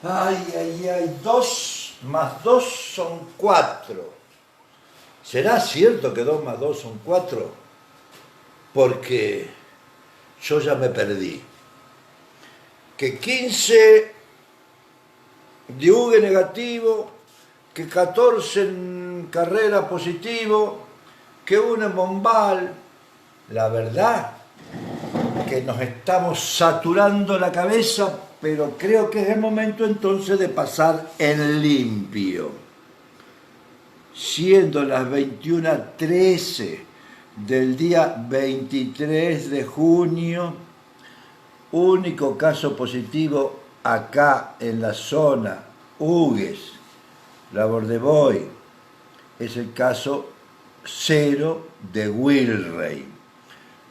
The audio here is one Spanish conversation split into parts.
Ay, ay, ay, 2 más 2 son 4. ¿Será cierto que 2 más 2 son 4? Porque yo ya me perdí. Que 15 de UG negativo, que 14 en carrera positivo, que 1 en bombal. La verdad que nos estamos saturando la cabeza, pero creo que es el momento entonces de pasar en limpio. Siendo las 21:13 del día 23 de junio, único caso positivo acá en la zona Hugues, Labor de Boy, es el caso 0 de Wilrey.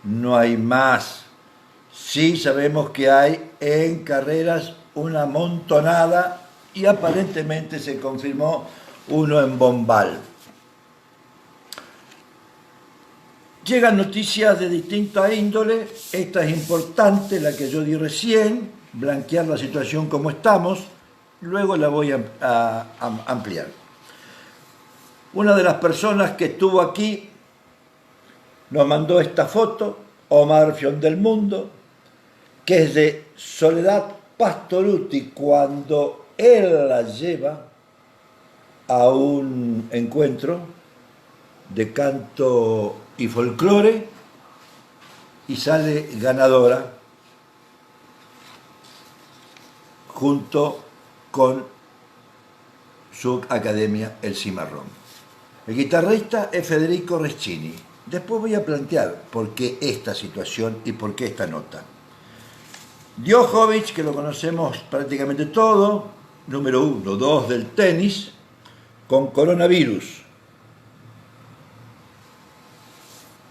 No hay más. Sí sabemos que hay en Carreras una montonada y aparentemente se confirmó uno en Bombal. Llegan noticias de distinta índole, esta es importante, la que yo di recién, blanquear la situación como estamos, luego la voy a ampliar. Una de las personas que estuvo aquí nos mandó esta foto, Omar Fiondelmundo, que es de Soledad Pastorutti, cuando él la lleva a un encuentro de canto y folclore y sale ganadora junto con su academia El Cimarrón. El guitarrista es Federico Reschini. Después voy a plantear por qué esta situación y por qué esta nota. Djokovic, que lo conocemos prácticamente todo, número 1, 2 del tenis, con coronavirus.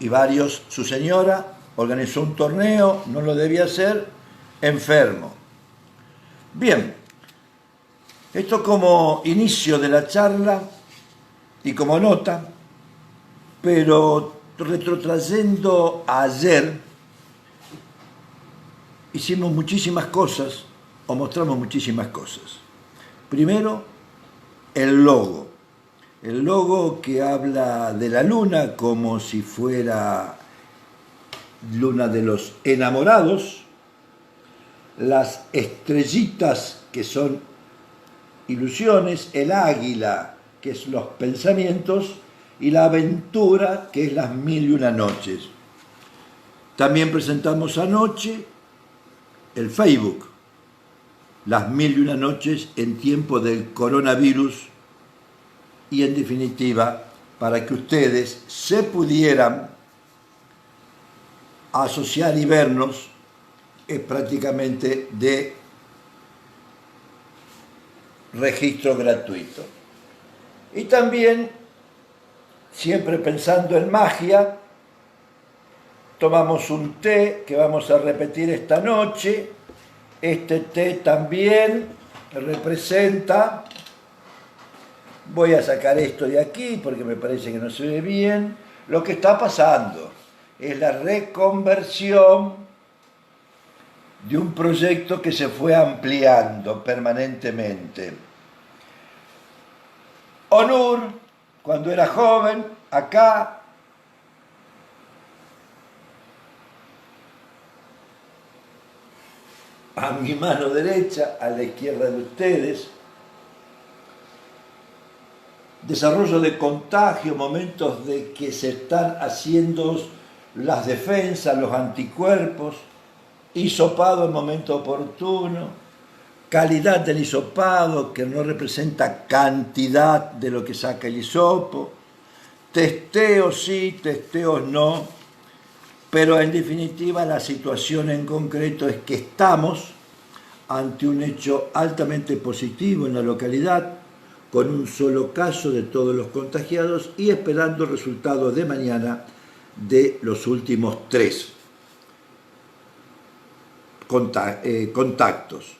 Y varios, su señora organizó un torneo, no lo debía hacer, enfermo. Bien, esto como inicio de la charla y como nota, pero retrotrayendo a ayer, hicimos muchísimas cosas, o mostramos muchísimas cosas. Primero, el logo. El logo que habla de la luna como si fuera luna de los enamorados, las estrellitas que son ilusiones, el águila que es los pensamientos y la aventura que es las 1001 noches. También presentamos anoche el Facebook, las 1001 noches en tiempo del coronavirus, y en definitiva, para que ustedes se pudieran asociar y vernos, es prácticamente de registro gratuito. Y también, siempre pensando en magia, tomamos un té que vamos a repetir esta noche. Este té también representa... Voy a sacar esto de aquí porque me parece que no se ve bien. Lo que está pasando es la reconversión de un proyecto que se fue ampliando permanentemente. Onur, cuando era joven, acá, a mi mano derecha, a la izquierda de ustedes, desarrollo de contagio, momentos de que se están haciendo las defensas, los anticuerpos, hisopado en momento oportuno, calidad del hisopado que no representa cantidad de lo que saca el hisopo, testeos sí, testeos no, pero en definitiva la situación en concreto es que estamos ante un hecho altamente positivo en la localidad, con un solo caso de todos los contagiados y esperando resultados de mañana de los últimos 3 contactos.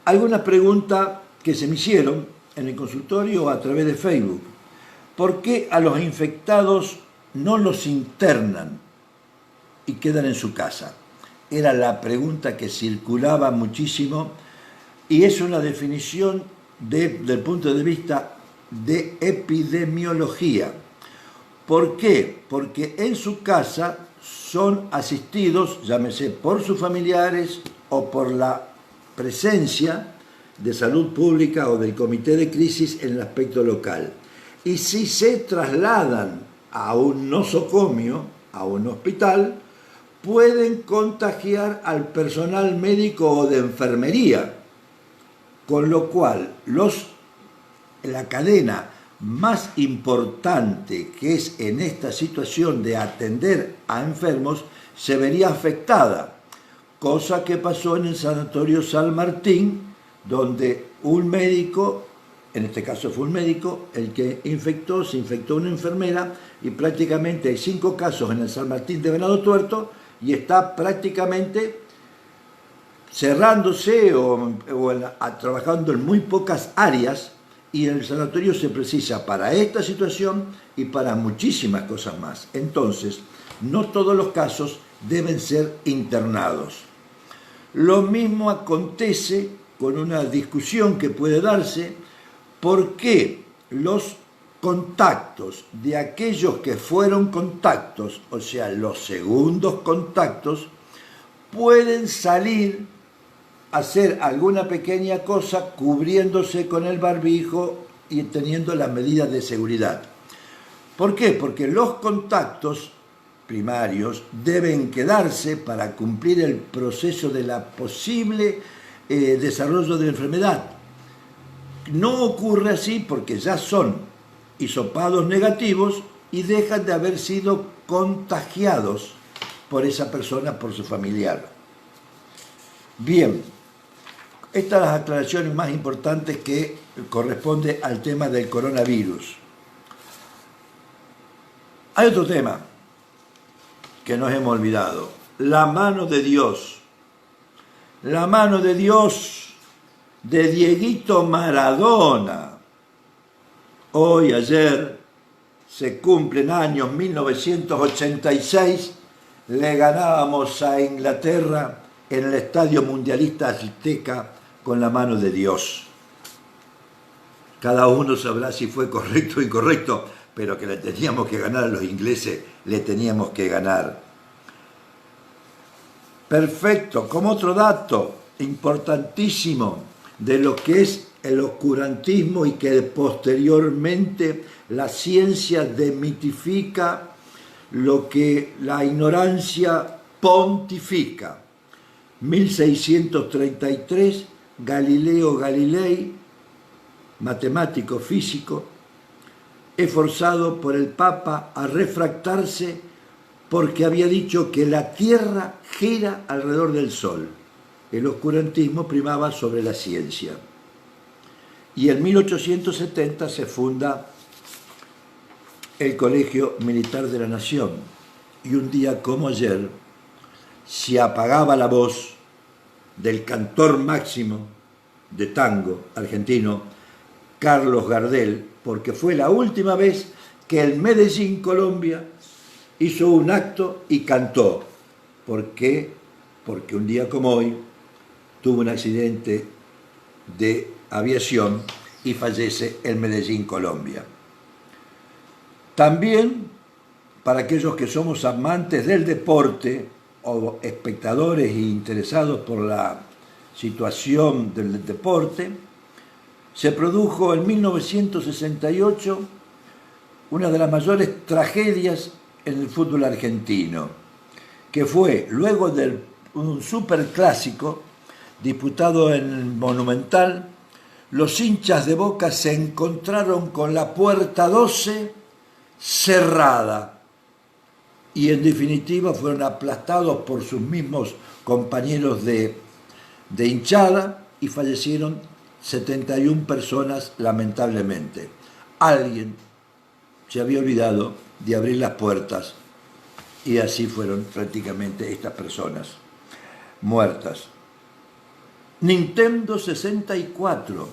Alguna pregunta que se me hicieron en el consultorio o a través de Facebook. ¿Por qué a los infectados no los internan y quedan en su casa? era la pregunta que circulaba muchísimo y es una definición del punto de vista de epidemiología. ¿Por qué? Porque en su casa son asistidos, llámese por sus familiares o por la presencia de salud pública o del comité de crisis en el aspecto local. Y si se trasladan a un nosocomio, a un hospital, pueden contagiar al personal médico o de enfermería, con lo cual la cadena más importante que es en esta situación de atender a enfermos se vería afectada, cosa que pasó en el Sanatorio San Martín, donde un médico, en este caso fue un médico, el que se infectó una enfermera y prácticamente hay 5 casos en el San Martín de Venado Tuerto y está prácticamente cerrándose o trabajando en muy pocas áreas y el sanatorio se precisa para esta situación y para muchísimas cosas más. Entonces, no todos los casos deben ser internados. Lo mismo acontece con una discusión que puede darse por qué los contactos de aquellos que fueron contactos, o sea, los segundos contactos, pueden salir a hacer alguna pequeña cosa cubriéndose con el barbijo y teniendo las medidas de seguridad. ¿Por qué? Porque los contactos primarios deben quedarse para cumplir el proceso de la posible desarrollo de la enfermedad. No ocurre así porque ya son hisopados negativos y dejan de haber sido contagiados por esa persona, por su familiar. Bien, estas son las aclaraciones más importantes que corresponde al tema del coronavirus. Hay otro tema que nos hemos olvidado, la mano de Dios. La mano de Dios de Dieguito Maradona. Hoy, ayer, se cumplen años, 1986, le ganábamos a Inglaterra en el Estadio Mundialista Azteca con la mano de Dios. Cada uno sabrá si fue correcto o incorrecto, pero que le teníamos que ganar a los ingleses, le teníamos que ganar. Perfecto, como otro dato importantísimo de lo que es el oscurantismo y que posteriormente la ciencia demitifica lo que la ignorancia pontifica. 1633, Galileo Galilei, matemático físico, es forzado por el Papa a refractarse porque había dicho que la Tierra gira alrededor del Sol. El oscurantismo primaba sobre la ciencia. Y en 1870 se funda el Colegio Militar de la Nación. Y un día como ayer se apagaba la voz del cantor máximo de tango argentino, Carlos Gardel, porque fue la última vez que en Medellín, Colombia, hizo un acto y cantó. ¿Por qué? Porque un día como hoy tuvo un accidente de aviación y fallece en Medellín, Colombia. También, para aquellos que somos amantes del deporte o espectadores e interesados por la situación del deporte, se produjo en 1968 una de las mayores tragedias en el fútbol argentino, que fue luego de un superclásico disputado en el Monumental, los hinchas de Boca se encontraron con la puerta 12 cerrada y en definitiva fueron aplastados por sus mismos compañeros de hinchada y fallecieron 71 personas lamentablemente. Alguien se había olvidado de abrir las puertas y así fueron prácticamente estas personas muertas. Nintendo 64.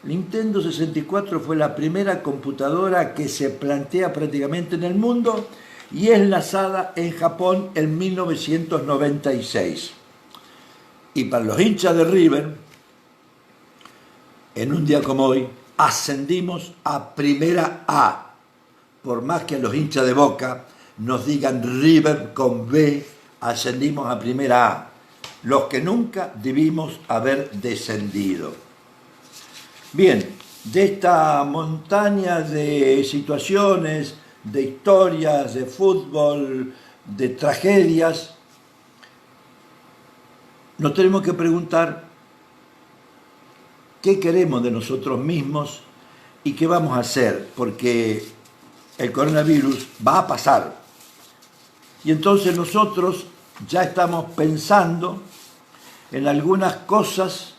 Nintendo 64 fue la primera computadora que se plantea prácticamente en el mundo y es lanzada en Japón en 1996. Y para los hinchas de River, en un día como hoy, ascendimos a Primera A. Por más que a los hinchas de Boca nos digan River con B, ascendimos a Primera A. Los que nunca debimos haber descendido. Bien, de esta montaña de situaciones, de historias, de fútbol, de tragedias, nos tenemos que preguntar qué queremos de nosotros mismos y qué vamos a hacer, porque el coronavirus va a pasar. Y entonces nosotros ya estamos pensando en algunas cosas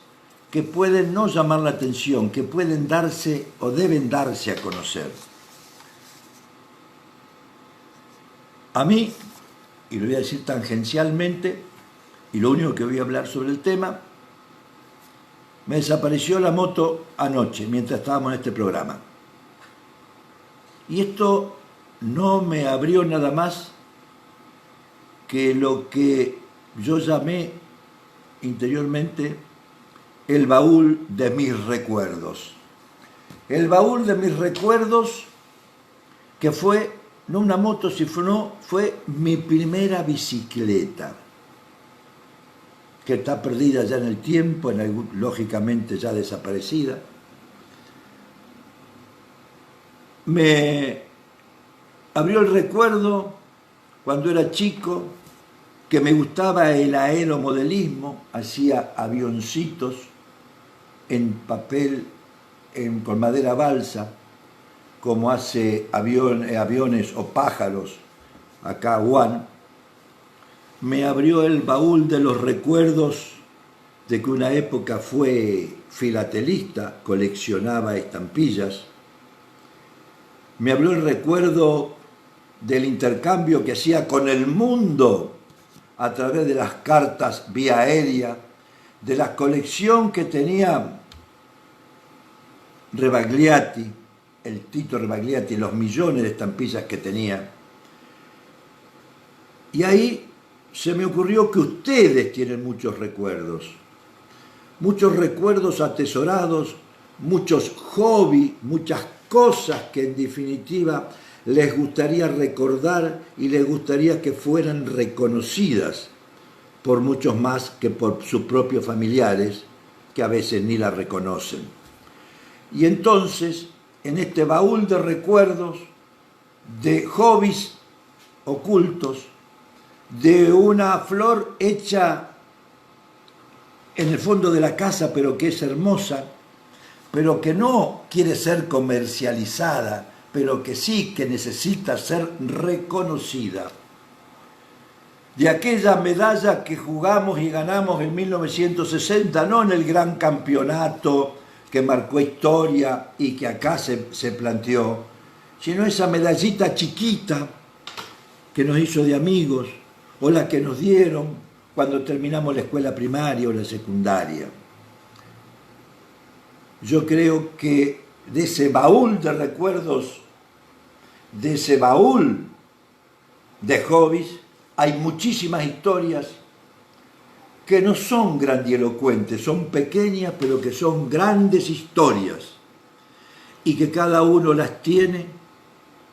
que pueden no llamar la atención, que pueden darse o deben darse a conocer. A mí, y lo voy a decir tangencialmente, y lo único que voy a hablar sobre el tema, me desapareció la moto anoche, mientras estábamos en este programa. Y esto no me abrió nada más que lo que yo llamé interiormente el baúl de mis recuerdos. El baúl de mis recuerdos, que fue, no una moto, sino fue mi primera bicicleta, que está perdida ya en el tiempo, lógicamente ya desaparecida. Me abrió el recuerdo cuando era chico, que me gustaba el aeromodelismo, hacía avioncitos en papel, con madera balsa, como hace aviones o pájaros acá Juan. Me abrió el baúl de los recuerdos de que una época fue filatelista, coleccionaba estampillas. Me abrió el recuerdo del intercambio que hacía con el mundo a través de las cartas vía aérea, de la colección que tenía Rebagliati, el Tito Rebagliati, los millones de estampillas que tenía. Y ahí se me ocurrió que ustedes tienen muchos recuerdos atesorados, muchos hobbies, muchas cosas que en definitiva les gustaría recordar y les gustaría que fueran reconocidas por muchos más que por sus propios familiares, que a veces ni la reconocen. Y entonces, en este baúl de recuerdos, de hobbies ocultos, de una flor hecha en el fondo de la casa, pero que es hermosa, pero que no quiere ser comercializada, pero que sí que necesita ser reconocida. De aquella medalla que jugamos y ganamos en 1960, no en el gran campeonato que marcó historia y que acá se planteó, sino esa medallita chiquita que nos hizo de amigos, o la que nos dieron cuando terminamos la escuela primaria o la secundaria. Yo creo que de ese baúl de recuerdos, de ese baúl de hobbies, hay muchísimas historias que no son grandilocuentes, son pequeñas, pero que son grandes historias y que cada uno las tiene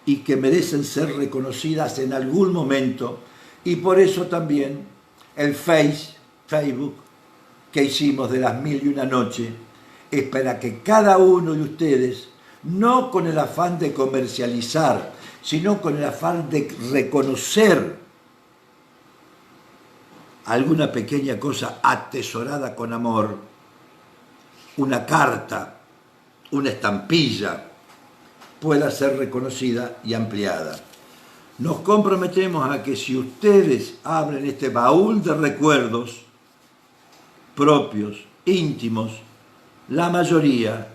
y que merecen ser reconocidas en algún momento. Y por eso también el Facebook que hicimos de las 1001 noches es para que cada uno de ustedes, no con el afán de comercializar, sino con el afán de reconocer alguna pequeña cosa atesorada con amor, una carta, una estampilla, pueda ser reconocida y ampliada. Nos comprometemos a que si ustedes abren este baúl de recuerdos propios, íntimos, la mayoría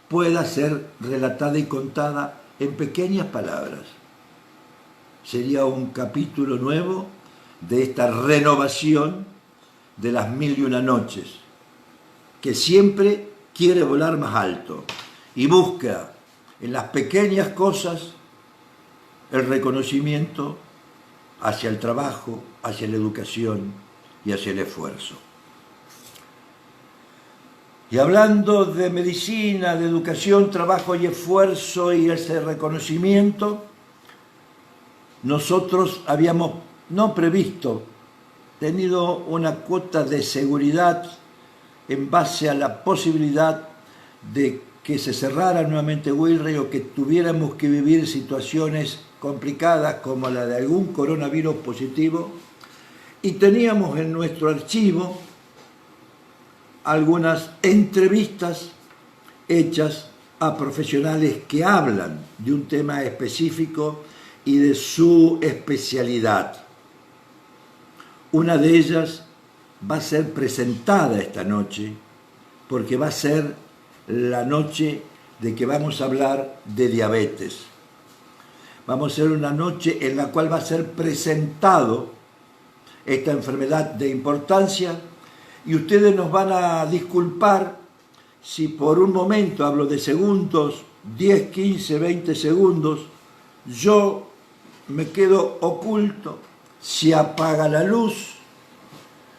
pueda ser relatada y contada en pequeñas palabras. Sería un capítulo nuevo de esta renovación de las 1001 noches, que siempre quiere volar más alto y busca en las pequeñas cosas el reconocimiento hacia el trabajo, hacia la educación y hacia el esfuerzo. Y hablando de medicina, de educación, trabajo y esfuerzo y ese reconocimiento, nosotros habíamos no previsto, tenido una cuota de seguridad en base a la posibilidad de que se cerrara nuevamente Wilray o que tuviéramos que vivir situaciones complicadas como la de algún coronavirus positivo, y teníamos en nuestro archivo algunas entrevistas hechas a profesionales que hablan de un tema específico y de su especialidad. Una de ellas va a ser presentada esta noche, porque va a ser la noche de que vamos a hablar de diabetes. Vamos a hacer una noche en la cual va a ser presentado esta enfermedad de importancia, y ustedes nos van a disculpar si por un momento, hablo de segundos, 10, 15, 20 segundos, yo me quedo oculto, se apaga la luz,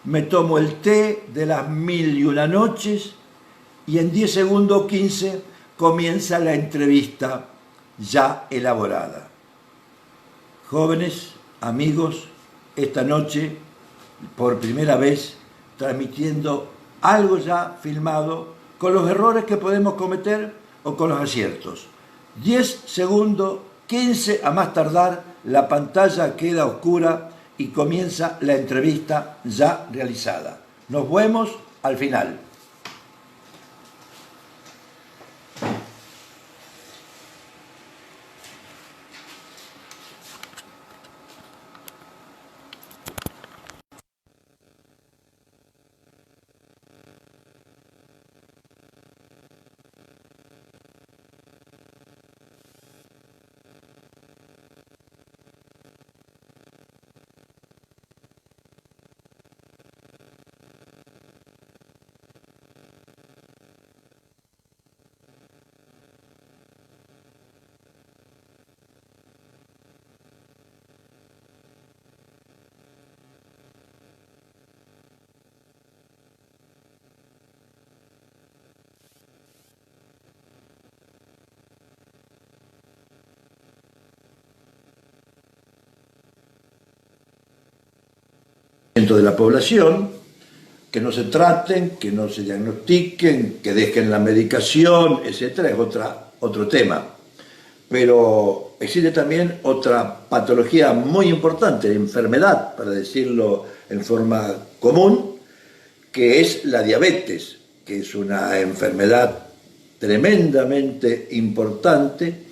me tomo el té de las 1001 noches y en 10 segundos, 15, comienza la entrevista ya elaborada. Jóvenes, amigos, esta noche, por primera vez, transmitiendo algo ya filmado, con los errores que podemos cometer o con los aciertos. 10 segundos, 15 a más tardar, la pantalla queda oscura y comienza la entrevista ya realizada. Nos vemos al final. De la población, que no se traten, que no se diagnostiquen, que dejen la medicación, etcétera, es otro tema. Pero existe también otra patología muy importante, enfermedad, para decirlo en forma común, que es la diabetes, que es una enfermedad tremendamente importante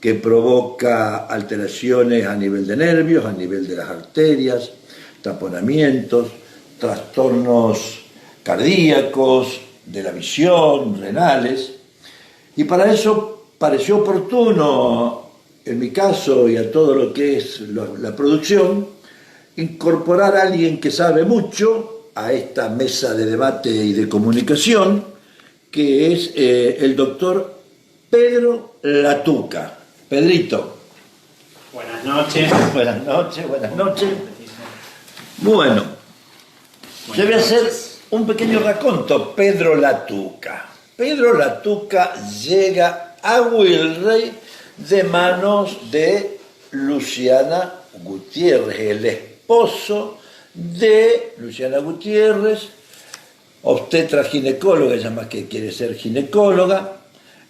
que provoca alteraciones a nivel de nervios, a nivel de las arterias, taponamientos, trastornos cardíacos, de la visión, renales, y para eso pareció oportuno, en mi caso y a todo lo que es la producción, incorporar a alguien que sabe mucho a esta mesa de debate y de comunicación, que es el doctor Pedro Latuca. Pedrito. Buenas noches. Buenas noches, buenas noches. Bueno, yo voy a hacer un pequeño raconto. Pedro Latuca. Pedro Latuca llega a Wilray de manos de Luciana Gutiérrez, el esposo de Luciana Gutiérrez, obstetra ginecóloga, ella más que quiere ser ginecóloga,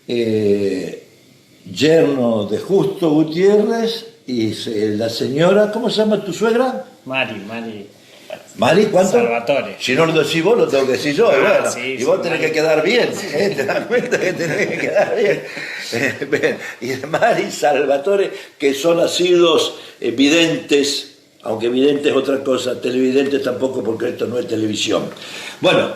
yerno de Justo Gutiérrez, y la señora, ¿cómo se llama tu suegra? Mari. ¿Mari? ¿Cuánto? Salvatore. Si no lo decís vos, lo tengo que decir yo. Bueno, sí, y vos sí, tenés Mari. que quedar bien. ¿Te das cuenta que tenés que quedar bien? Y Mari Salvatore, que son asiduos videntes, aunque vidente es otra cosa, televidentes tampoco, porque esto no es televisión. Bueno,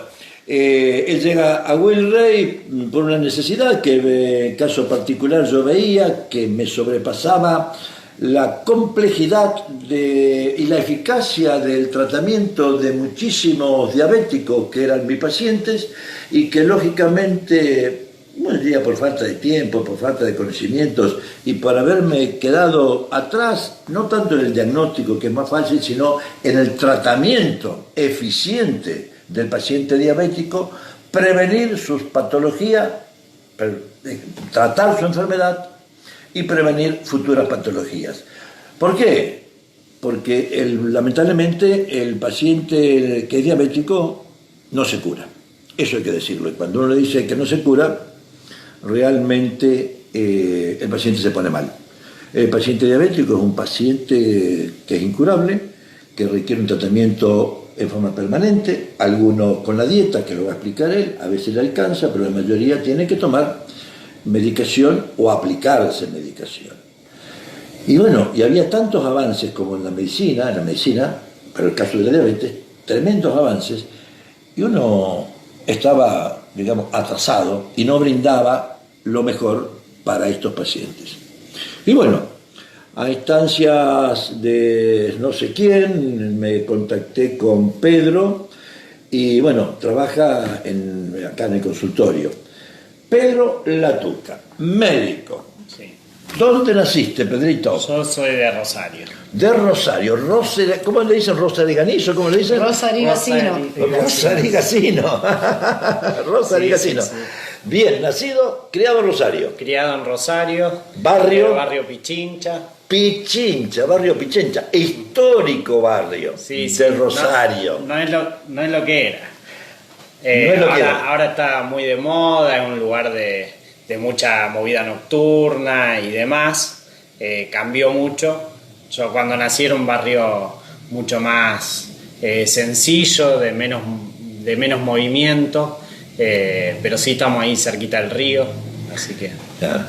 él llega a Wilray por una necesidad que, en caso particular, yo veía que me sobrepasaba la complejidad y la eficacia del tratamiento de muchísimos diabéticos que eran mis pacientes y que lógicamente, no diría por falta de tiempo, por falta de conocimientos y por haberme quedado atrás, no tanto en el diagnóstico, que es más fácil, sino en el tratamiento eficiente del paciente diabético, prevenir sus patologías, tratar su enfermedad y prevenir futuras patologías. ¿Por qué? Porque lamentablemente el paciente que es diabético no se cura. Eso hay que decirlo. Y cuando uno le dice que no se cura, realmente el paciente se pone mal. El paciente diabético es un paciente que es incurable, que requiere un tratamiento en forma permanente, algunos con la dieta, que lo va a explicar él, a veces le alcanza, pero la mayoría tiene que tomar medicación o aplicarse medicación. Y bueno, y había tantos avances como en la medicina, pero el caso de la diabetes, tremendos avances, y uno estaba, digamos, atrasado y no brindaba lo mejor para estos pacientes. Y bueno, a instancias de no sé quién, me contacté con Pedro y bueno, trabaja acá en el consultorio. Pedro Latuca, médico. Sí. ¿Dónde naciste, Pedrito? Yo soy de Rosario. De Rosario. ¿Cómo le dicen? ¿Rosariganizo? ¿Cómo le dicen? Rosarigacino. Rosarigacino. Rosarigacino. Sí, sí, sí. Bien, nacido, criado en Rosario. Criado en Rosario. Barrio. Barrio Pichincha. Barrio Pichincha. Histórico barrio de Rosario. No es lo que era. Ahora está muy de moda, es un lugar de mucha movida nocturna y demás. Cambió mucho. Yo cuando nací era un barrio mucho más sencillo, de menos movimiento, pero sí estamos ahí cerquita del río, así que...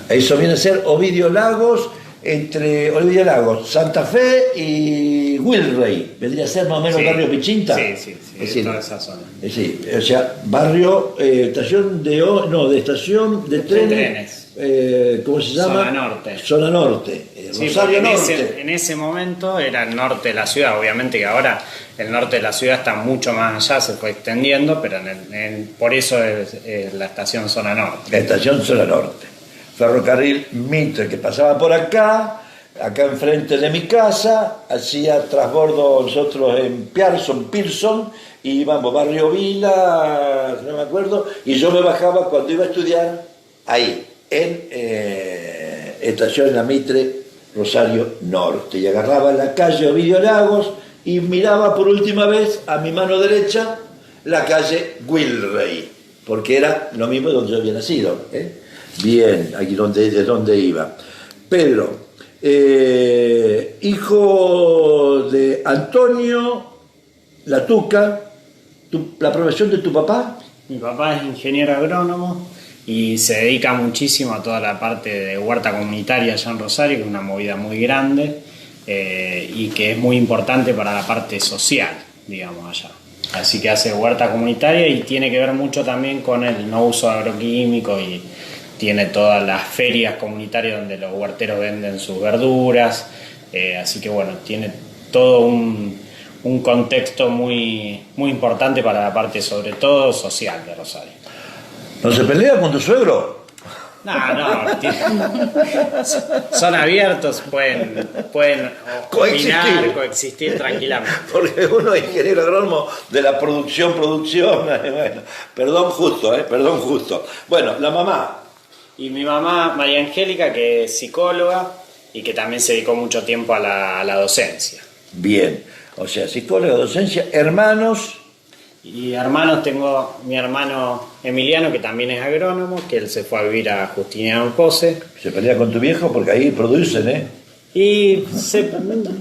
Eso viene a ser Ovidio Lagos, entre Ovidio Lagos, Santa Fe y Wilrey. Vendría a ser más o menos el barrio Pichincha. Sí, es decir, toda esa zona. Sí, o sea, barrio, estación de trenes. ¿Cómo se llama? Zona Norte. Zona Norte. Rosario Norte. En ese momento era el norte de la ciudad, obviamente que ahora el norte de la ciudad está mucho más allá, se fue extendiendo, pero por eso es la estación Zona Norte. La estación Zona Norte. Ferrocarril Mitre que pasaba por acá enfrente de mi casa, hacía transbordo nosotros en Pearson, y íbamos Barrio Vila, no me acuerdo, y yo me bajaba cuando iba a estudiar ahí, en estación La Mitre, Rosario Norte, y agarraba la calle Ovidio Lagos y miraba por última vez a mi mano derecha la calle Wilrey, porque era lo mismo donde yo había nacido, Bien, aquí de donde iba. Pedro, hijo de Antonio Latuca, la profesión de tu papá. Mi papá es ingeniero agrónomo y se dedica muchísimo a toda la parte de huerta comunitaria allá en Rosario, que es una movida muy grande y que es muy importante para la parte social, digamos, allá. Así que hace huerta comunitaria y tiene que ver mucho también con el no uso agroquímico y tiene todas las ferias comunitarias donde los huerteros venden sus verduras, así que bueno, tiene todo un contexto muy, muy importante para la parte sobre todo social de Rosario. ¿No se pelea con tu suegro? No, son abiertos, pueden opinar, coexistir tranquilamente. Porque uno es ingeniero agrónomo de la producción, bueno, perdón justo. Bueno, la mamá. Y mi mamá, María Angélica, que es psicóloga y que también se dedicó mucho tiempo a la docencia. Bien, o sea, psicóloga, docencia, hermanos. Y hermanos, tengo mi hermano Emiliano, que también es agrónomo, que él se fue a vivir a Justiniano Pose. ¿Se pelea con tu viejo? Porque ahí producen,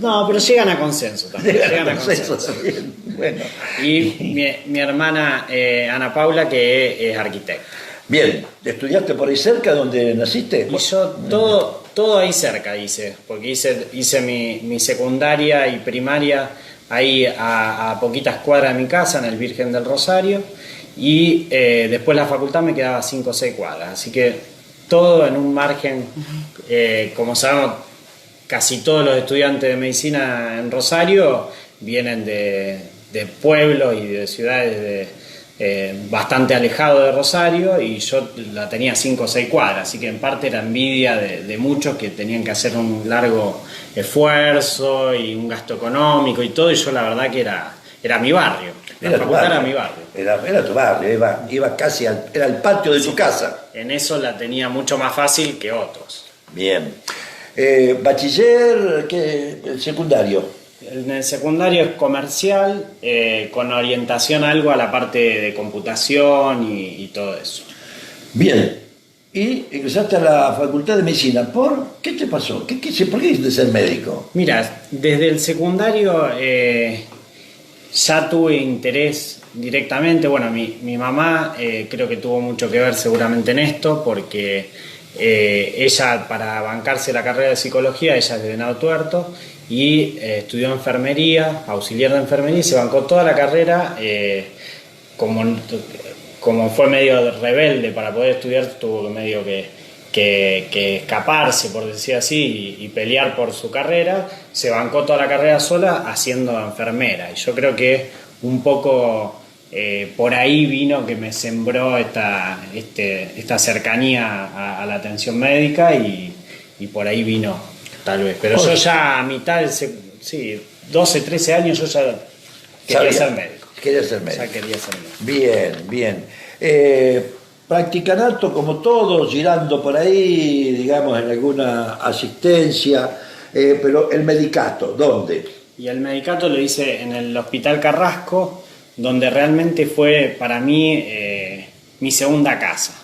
No, pero llegan a consenso también. Llegan a consenso también. Bueno. Y mi hermana Ana Paula, que es arquitecta. Bien, ¿estudiaste por ahí cerca donde naciste? Y yo todo ahí cerca hice, porque hice mi secundaria y primaria ahí a poquitas cuadras de mi casa, en el Virgen del Rosario, y después la facultad me quedaba a 5 o 6 cuadras, así que todo en un margen, como sabemos, casi todos los estudiantes de medicina en Rosario vienen de pueblos y de ciudades bastante alejados de Rosario, y yo la tenía 5 o 6 cuadras, así que en parte era envidia de muchos que tenían que hacer un largo esfuerzo y un gasto económico y todo, y yo la verdad que era mi barrio. La Era tu facultad era barrio. mi barrio. Era tu barrio, iba casi era el patio de tu casa. En eso la tenía mucho más fácil que otros. Bien. Bachiller, ¿qué? El secundario. En el secundario es comercial, con orientación algo a la parte de computación y todo eso. Bien. Y ingresaste a la Facultad de Medicina. ¿Por qué te pasó? ¿Por qué quisiste ser médico? Mira, desde el secundario ya tuve interés directamente. Bueno, mi mamá creo que tuvo mucho que ver seguramente en esto, porque ella, para bancarse la carrera de psicología, ella es de Venado Tuerto, y estudió enfermería, auxiliar de enfermería, y se bancó toda la carrera. Como fue medio rebelde para poder estudiar, tuvo medio que escaparse, por decir así, y pelear por su carrera. Se bancó toda la carrera sola haciendo enfermera, y yo creo que un poco por ahí vino que me sembró esta cercanía a la atención médica, y por ahí vino tal vez. Pero yo ya a mitad sí, 12, 13 años yo ya quería ser médico. Quería ser médico. Ya quería ser médico. Bien, bien. Practicanato como todos, girando por ahí, digamos, en alguna asistencia, pero el medicato, ¿dónde? Y el medicato lo hice en el Hospital Carrasco, donde realmente fue para mí mi segunda casa.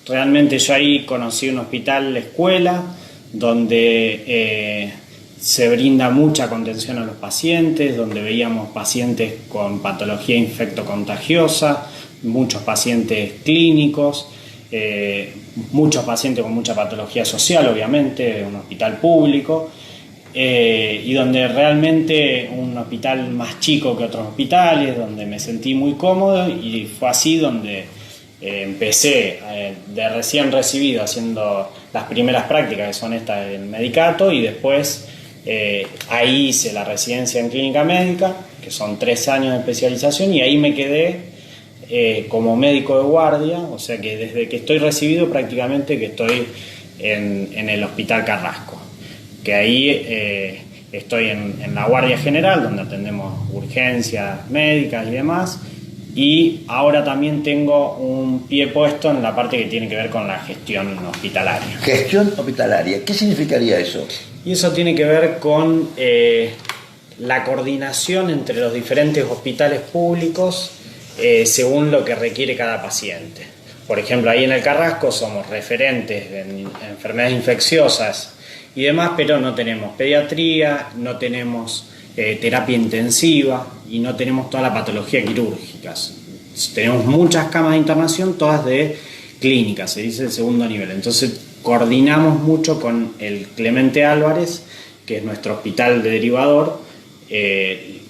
Realmente yo ahí conocí un hospital escuela, donde se brinda mucha contención a los pacientes, donde veíamos pacientes con patología infectocontagiosa, muchos pacientes clínicos, muchos pacientes con mucha patología social, obviamente, un hospital público, y donde realmente un hospital más chico que otros hospitales, donde me sentí muy cómodo, y fue así donde empecé de recién recibido haciendo las primeras prácticas, que son estas del medicato, y después ahí hice la residencia en clínica médica, que son 3 años de especialización, y ahí me quedé como médico de guardia, o sea que desde que estoy recibido prácticamente que estoy en el Hospital Carrasco, que ahí estoy en la guardia general, donde atendemos urgencias médicas y demás, y ahora también tengo un pie puesto en la parte que tiene que ver con la gestión hospitalaria. Gestión hospitalaria, ¿qué significaría eso? Y eso tiene que ver con la coordinación entre los diferentes hospitales públicos según lo que requiere cada paciente. Por ejemplo, ahí en el Carrasco somos referentes en enfermedades infecciosas y demás, pero no tenemos pediatría, no tenemos terapia intensiva y no tenemos toda la patología quirúrgica. Tenemos muchas camas de internación, todas de clínica, se dice el segundo nivel. Entonces coordinamos mucho con el Clemente Álvarez, que es nuestro hospital de derivador,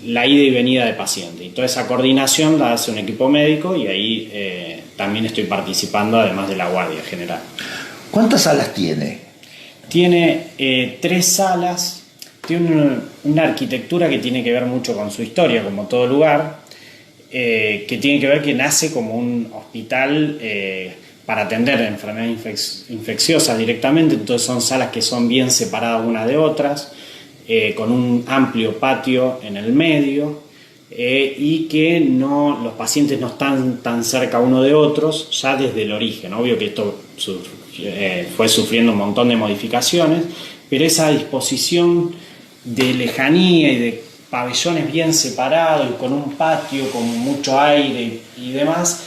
la ida y venida de pacientes, y toda esa coordinación la hace un equipo médico, y ahí también estoy participando, además de la guardia general. ¿Cuántas salas tiene? Tiene 3 salas, tiene una arquitectura que tiene que ver mucho con su historia, como todo lugar, que tiene que ver que nace como un hospital para atender enfermedades infecciosas directamente. Entonces son salas que son bien separadas unas de otras, con un amplio patio en el medio, y que los pacientes no están tan cerca uno de otros ya desde el origen. Obvio que esto fue sufriendo un montón de modificaciones, pero esa disposición de lejanía y de pabellones bien separados y con un patio con mucho aire y demás,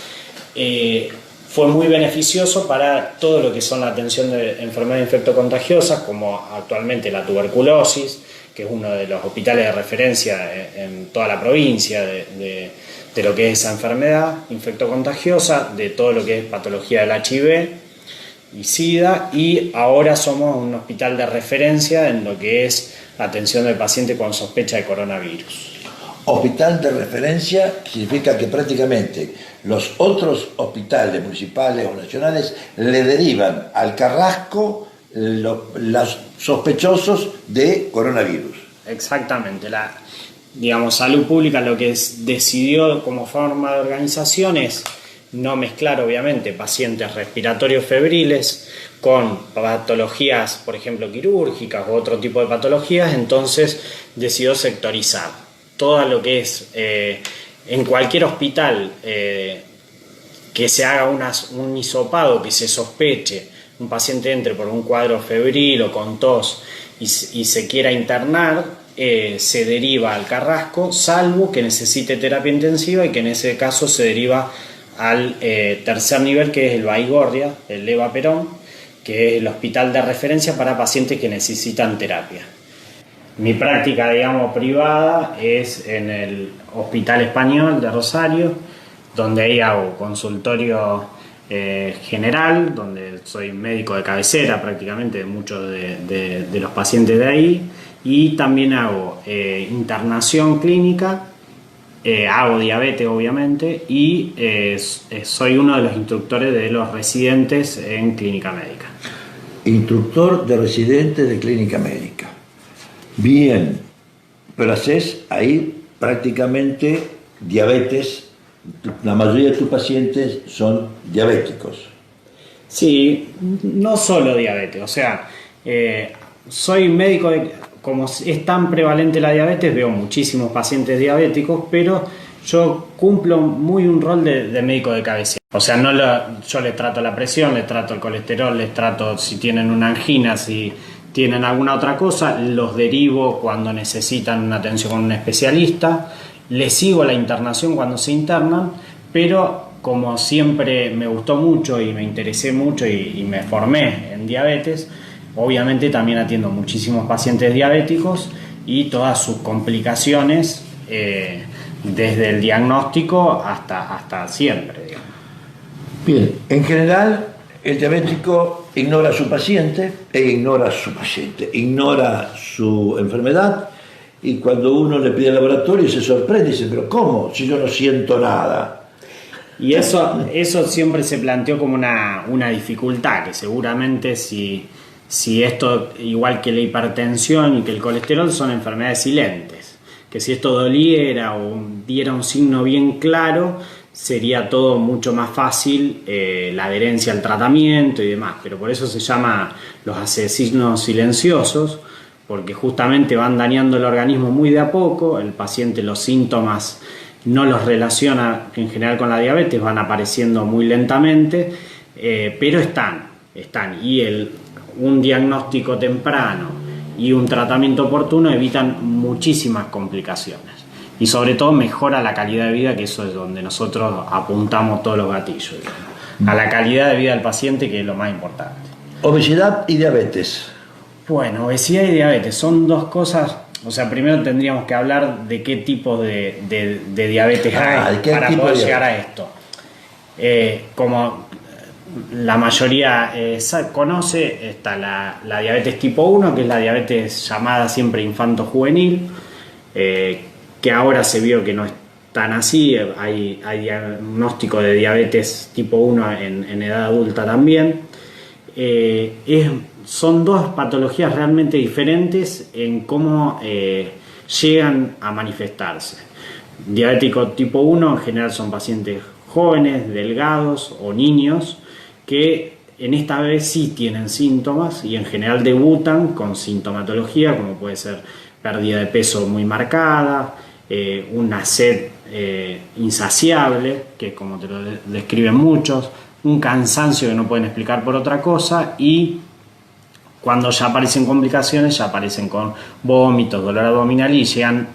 fue muy beneficioso para todo lo que son la atención de enfermedades infectocontagiosas, como actualmente la tuberculosis, que es uno de los hospitales de referencia en toda la provincia de lo que es esa enfermedad infectocontagiosa, de todo lo que es patología del HIV y SIDA, y ahora somos un hospital de referencia en lo que es la atención del paciente con sospecha de coronavirus. Hospital de referencia significa que prácticamente los otros hospitales municipales o nacionales le derivan al Carrasco los sospechosos de coronavirus. Exactamente. Digamos, Salud Pública lo que decidió como forma de organización es no mezclar, obviamente, pacientes respiratorios febriles con patologías, por ejemplo, quirúrgicas u otro tipo de patologías. Entonces decidió sectorizar todo lo que es en cualquier hospital que se haga un hisopado, que se sospeche, un paciente entre por un cuadro febril o con tos y se quiera internar, se deriva al Carrasco, salvo que necesite terapia intensiva, y que en ese caso se deriva al tercer nivel, que es el Baigorria, el Eva Perón, que es el hospital de referencia para pacientes que necesitan terapia. Mi práctica, digamos, privada es en el Hospital Español de Rosario, donde ahí hago consultorio general, donde soy médico de cabecera prácticamente de muchos de los pacientes de ahí, y también hago internación clínica, hago diabetes obviamente, y soy uno de los instructores de los residentes en clínica médica. Instructor de residentes de clínica médica. Bien, pero haces ahí prácticamente diabetes. La mayoría de tus pacientes son diabéticos. Sí, no solo diabetes, o sea, soy médico como es tan prevalente la diabetes, veo muchísimos pacientes diabéticos, pero yo cumplo muy un rol de médico de cabecera. O sea, yo les trato la presión, les trato el colesterol, les trato si tienen una angina, si tienen alguna otra cosa, los derivo cuando necesitan una atención con un especialista, les sigo la internación cuando se internan, pero como siempre me gustó mucho y me interesé mucho y me formé en diabetes, obviamente también atiendo muchísimos pacientes diabéticos y todas sus complicaciones, desde el diagnóstico hasta siempre, digamos. Bien, en general el diabético ignora a su paciente ignora su enfermedad, y cuando uno le pide al laboratorio se sorprende y dice, pero ¿cómo? Si yo no siento nada. Y eso siempre se planteó como una dificultad, que seguramente si esto, igual que la hipertensión y que el colesterol, son enfermedades silentes, que si esto doliera o diera un signo bien claro, sería todo mucho más fácil, la adherencia al tratamiento y demás, pero por eso se llama los asesinos silenciosos, porque justamente van dañando el organismo muy de a poco. El paciente los síntomas no los relaciona en general con la diabetes, van apareciendo muy lentamente, pero están, y un diagnóstico temprano y un tratamiento oportuno evitan muchísimas complicaciones, y sobre todo mejora la calidad de vida, que eso es donde nosotros apuntamos todos los gatillos, digamos, a la calidad de vida del paciente, que es lo más importante. Obesidad y diabetes. Bueno, obesidad y diabetes son dos cosas. O sea, primero tendríamos que hablar de qué tipo de diabetes hay para poder llegar a esto. Como la mayoría conoce, está la diabetes tipo 1, que es la diabetes llamada siempre infanto-juvenil, que ahora se vio que no es tan así. Hay diagnóstico de diabetes tipo 1 en edad adulta también. Son dos patologías realmente diferentes en cómo llegan a manifestarse. Diabético tipo 1 en general son pacientes jóvenes, delgados o niños, que en esta vez sí tienen síntomas y en general debutan con sintomatología, como puede ser pérdida de peso muy marcada, una sed insaciable, que como te lo describen muchos, un cansancio que no pueden explicar por otra cosa, y cuando ya aparecen complicaciones, ya aparecen con vómitos, dolor abdominal, y llegan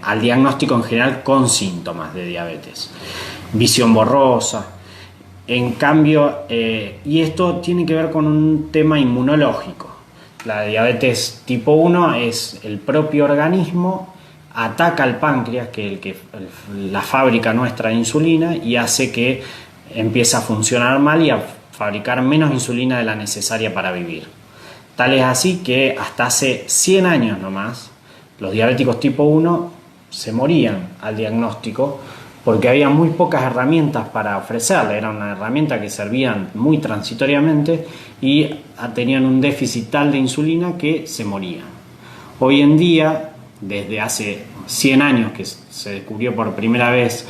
al diagnóstico en general con síntomas de diabetes. Visión borrosa. En cambio, y esto tiene que ver con un tema inmunológico. La diabetes tipo 1 es el propio organismo, ataca al páncreas, que es la fábrica nuestra de insulina, y hace que empiece a funcionar mal y a fabricar menos insulina de la necesaria para vivir. Tal es así que hasta hace 100 años nomás, los diabéticos tipo 1 se morían al diagnóstico porque había muy pocas herramientas para ofrecerle. Era una herramienta que servían muy transitoriamente y tenían un déficit tal de insulina que se morían. Hoy en día, desde hace 100 años que se descubrió por primera vez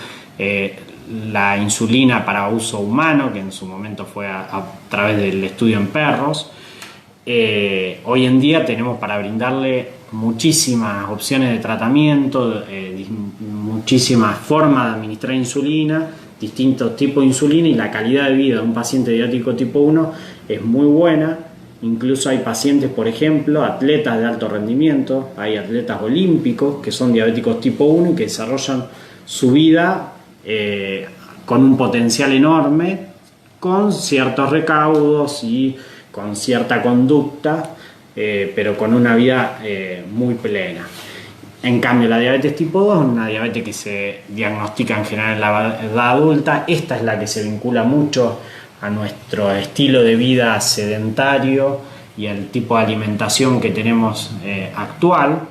la insulina para uso humano, que en su momento fue a través del estudio en perros, hoy en día tenemos para brindarle muchísimas opciones de tratamiento, muchísimas formas de administrar insulina, distintos tipos de insulina, y la calidad de vida de un paciente diabético tipo 1 es muy buena. Incluso hay pacientes, por ejemplo, atletas de alto rendimiento, hay atletas olímpicos que son diabéticos tipo 1 y que desarrollan su vida con un potencial enorme, con ciertos recaudos y con cierta conducta, pero con una vida muy plena. En cambio, la diabetes tipo 2 es una diabetes que se diagnostica en general en la edad adulta. Esta es la que se vincula mucho a nuestro estilo de vida sedentario y al tipo de alimentación que tenemos actual.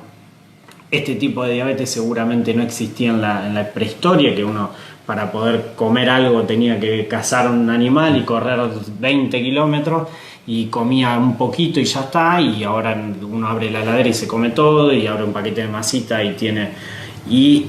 Este tipo de diabetes seguramente no existía en la prehistoria, que uno para poder comer algo tenía que cazar un animal y correr 20 kilómetros y comía un poquito y ya está, y ahora uno abre la heladera y se come todo, y abre un paquete de masita y tiene... Y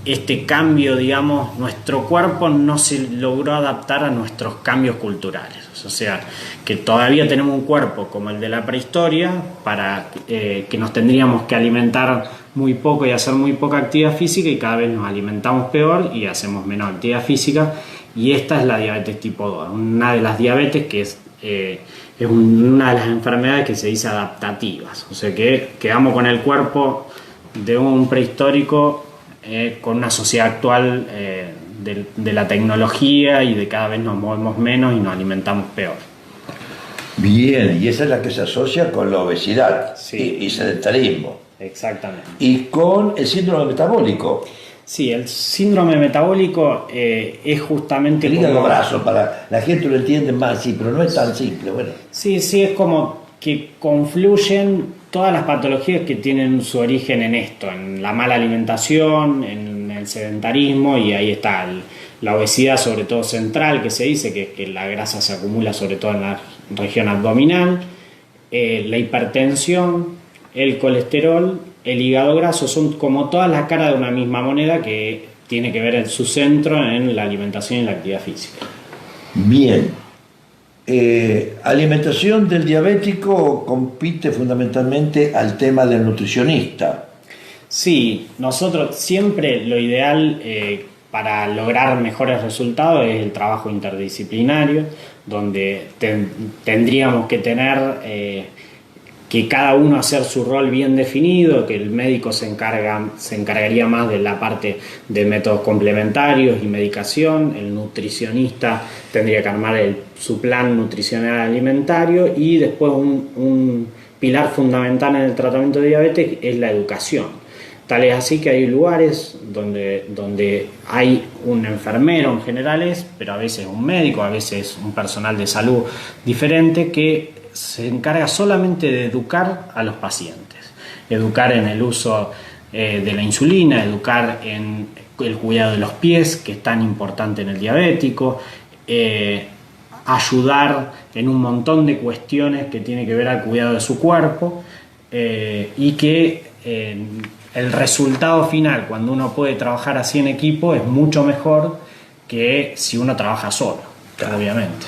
este cambio, digamos, nuestro cuerpo no se logró adaptar a nuestros cambios culturales. O sea, que todavía tenemos un cuerpo como el de la prehistoria, para que nos tendríamos que alimentar muy poco y hacer muy poca actividad física, y cada vez nos alimentamos peor y hacemos menos actividad física. Y esta es la diabetes tipo 2, una de las diabetes que es una de las enfermedades que se dice adaptativas. O sea, que quedamos con el cuerpo de un prehistórico con una sociedad actual de la tecnología, y de cada vez nos movemos menos y nos alimentamos peor. Bien, y esa es la que se asocia con la obesidad, sí, y sedentarismo. Exactamente. Y con el síndrome metabólico. Sí, el síndrome metabólico es justamente... El hígado graso, para la gente lo entiende más, sí, pero no es tan simple. Bueno. Sí, es como que confluyen todas las patologías que tienen su origen en esto, en la mala alimentación, en el sedentarismo, y ahí está la obesidad, sobre todo central, que se dice que la grasa se acumula sobre todo en la región abdominal, la hipertensión, el colesterol, el hígado graso. Son como todas las caras de una misma moneda, que tiene que ver en su centro en la alimentación y la actividad física. Bien. Alimentación del diabético compite fundamentalmente al tema del nutricionista. Sí, nosotros siempre lo ideal para lograr mejores resultados es el trabajo interdisciplinario, donde tendríamos que tener que cada uno hacer su rol bien definido, que el médico se encargaría más de la parte de métodos complementarios y medicación, el nutricionista tendría que armar su plan nutricional alimentario, y después un pilar fundamental en el tratamiento de diabetes es la educación. Tal es así que hay lugares donde hay un enfermero en general, pero a veces un médico, a veces un personal de salud diferente, que se encarga solamente de educar a los pacientes, educar en el uso de la insulina, educar en el cuidado de los pies, que es tan importante en el diabético, ayudar en un montón de cuestiones que tienen que ver al cuidado de su cuerpo, y que el resultado final, cuando uno puede trabajar así en equipo, es mucho mejor que si uno trabaja solo, claro, obviamente.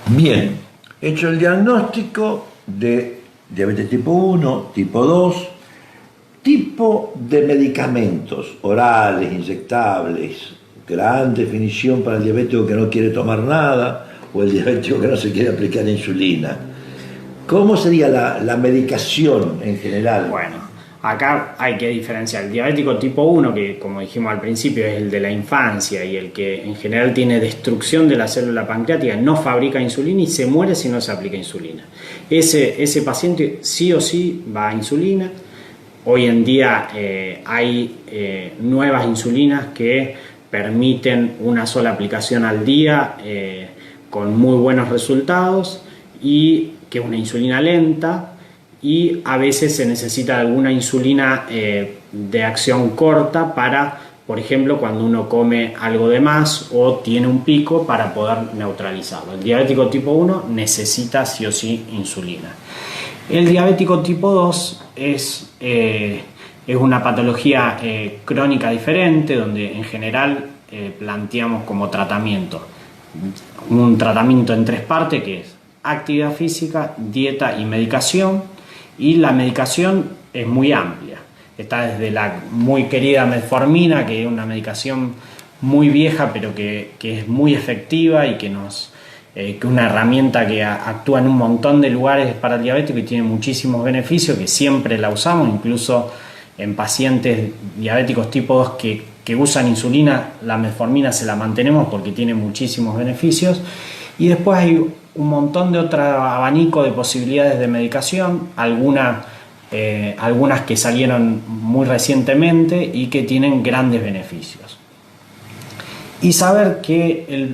Bien. Hecho el diagnóstico de diabetes tipo 1, tipo 2, tipo de medicamentos orales, inyectables, gran definición para el diabético que no quiere tomar nada, o el diabético que no se quiere aplicar insulina. ¿Cómo sería la medicación en general? Bueno, acá hay que diferenciar el diabético tipo 1, que como dijimos al principio es el de la infancia y el que en general tiene destrucción de la célula pancreática, no fabrica insulina y se muere si no se aplica insulina. Ese paciente sí o sí va a insulina. Hoy en día hay nuevas insulinas que permiten una sola aplicación al día con muy buenos resultados, y que es una insulina lenta. Y a veces se necesita alguna insulina de acción corta para, por ejemplo, cuando uno come algo de más o tiene un pico, para poder neutralizarlo. El diabético tipo 1 necesita sí o sí insulina. El diabético tipo 2 es una patología crónica diferente, donde en general planteamos como tratamiento un tratamiento en 3 partes, que es actividad física, dieta y medicación. Y la medicación es muy amplia. Está desde la muy querida metformina, que es una medicación muy vieja pero que es muy efectiva y que es una herramienta que actúa en un montón de lugares para el diabético y tiene muchísimos beneficios, que siempre la usamos, incluso en pacientes diabéticos tipo 2 que usan insulina, la metformina se la mantenemos porque tiene muchísimos beneficios. Y después hay un montón de otro abanico de posibilidades de medicación, algunas que salieron muy recientemente y que tienen grandes beneficios. Y saber que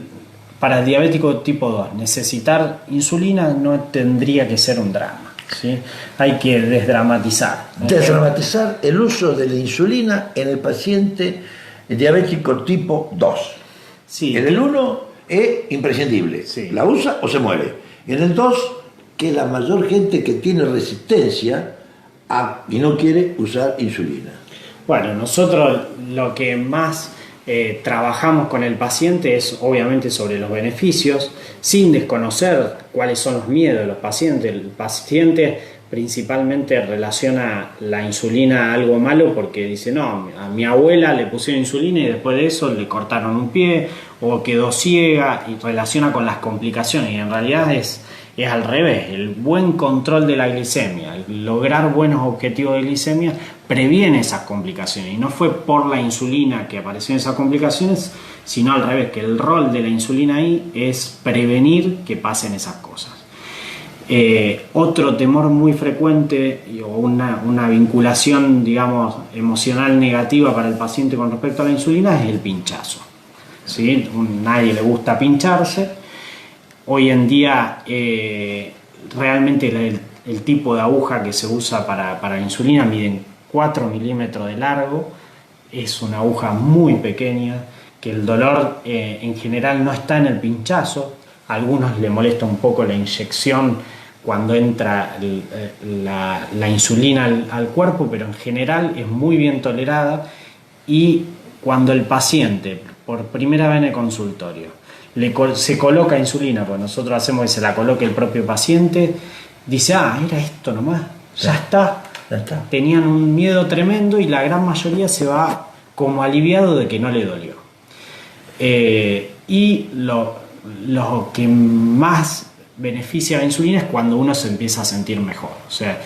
para el diabético tipo 2 necesitar insulina no tendría que ser un drama, ¿sí? Hay que desdramatizar. Desdramatizar el uso de la insulina en el paciente diabético tipo 2. Sí. En el 1 es imprescindible, sí. La usa o se muere. En el 2, que la mayor gente que tiene resistencia y no quiere usar insulina. Bueno, nosotros lo que más trabajamos con el paciente es obviamente sobre los beneficios, sin desconocer cuáles son los miedos de los pacientes. El paciente principalmente relaciona la insulina a algo malo porque dice, no, a mi abuela le pusieron insulina y después de eso le cortaron un pie o quedó ciega, y relaciona con las complicaciones, y en realidad es al revés. El buen control de la glicemia, el lograr buenos objetivos de glicemia previene esas complicaciones, y no fue por la insulina que aparecieron esas complicaciones, sino al revés, que el rol de la insulina ahí es prevenir que pasen esas cosas. Otro temor muy frecuente o una vinculación, digamos, emocional negativa para el paciente con respecto a la insulina es el pinchazo, ¿sí? Nadie le gusta pincharse. Hoy en día realmente el tipo de aguja que se usa para la insulina miden 4 milímetros de largo, es una aguja muy pequeña, que el dolor en general no está en el pinchazo. A algunos les molesta un poco la inyección cuando entra la insulina al cuerpo, pero en general es muy bien tolerada. Y cuando el paciente, por primera vez en el consultorio, se coloca insulina, pues nosotros hacemos que se la coloque el propio paciente, dice, era esto nomás, ya está. Tenían un miedo tremendo y la gran mayoría se va como aliviado de que no le dolió. Y lo que más beneficia la insulina es cuando uno se empieza a sentir mejor. O sea,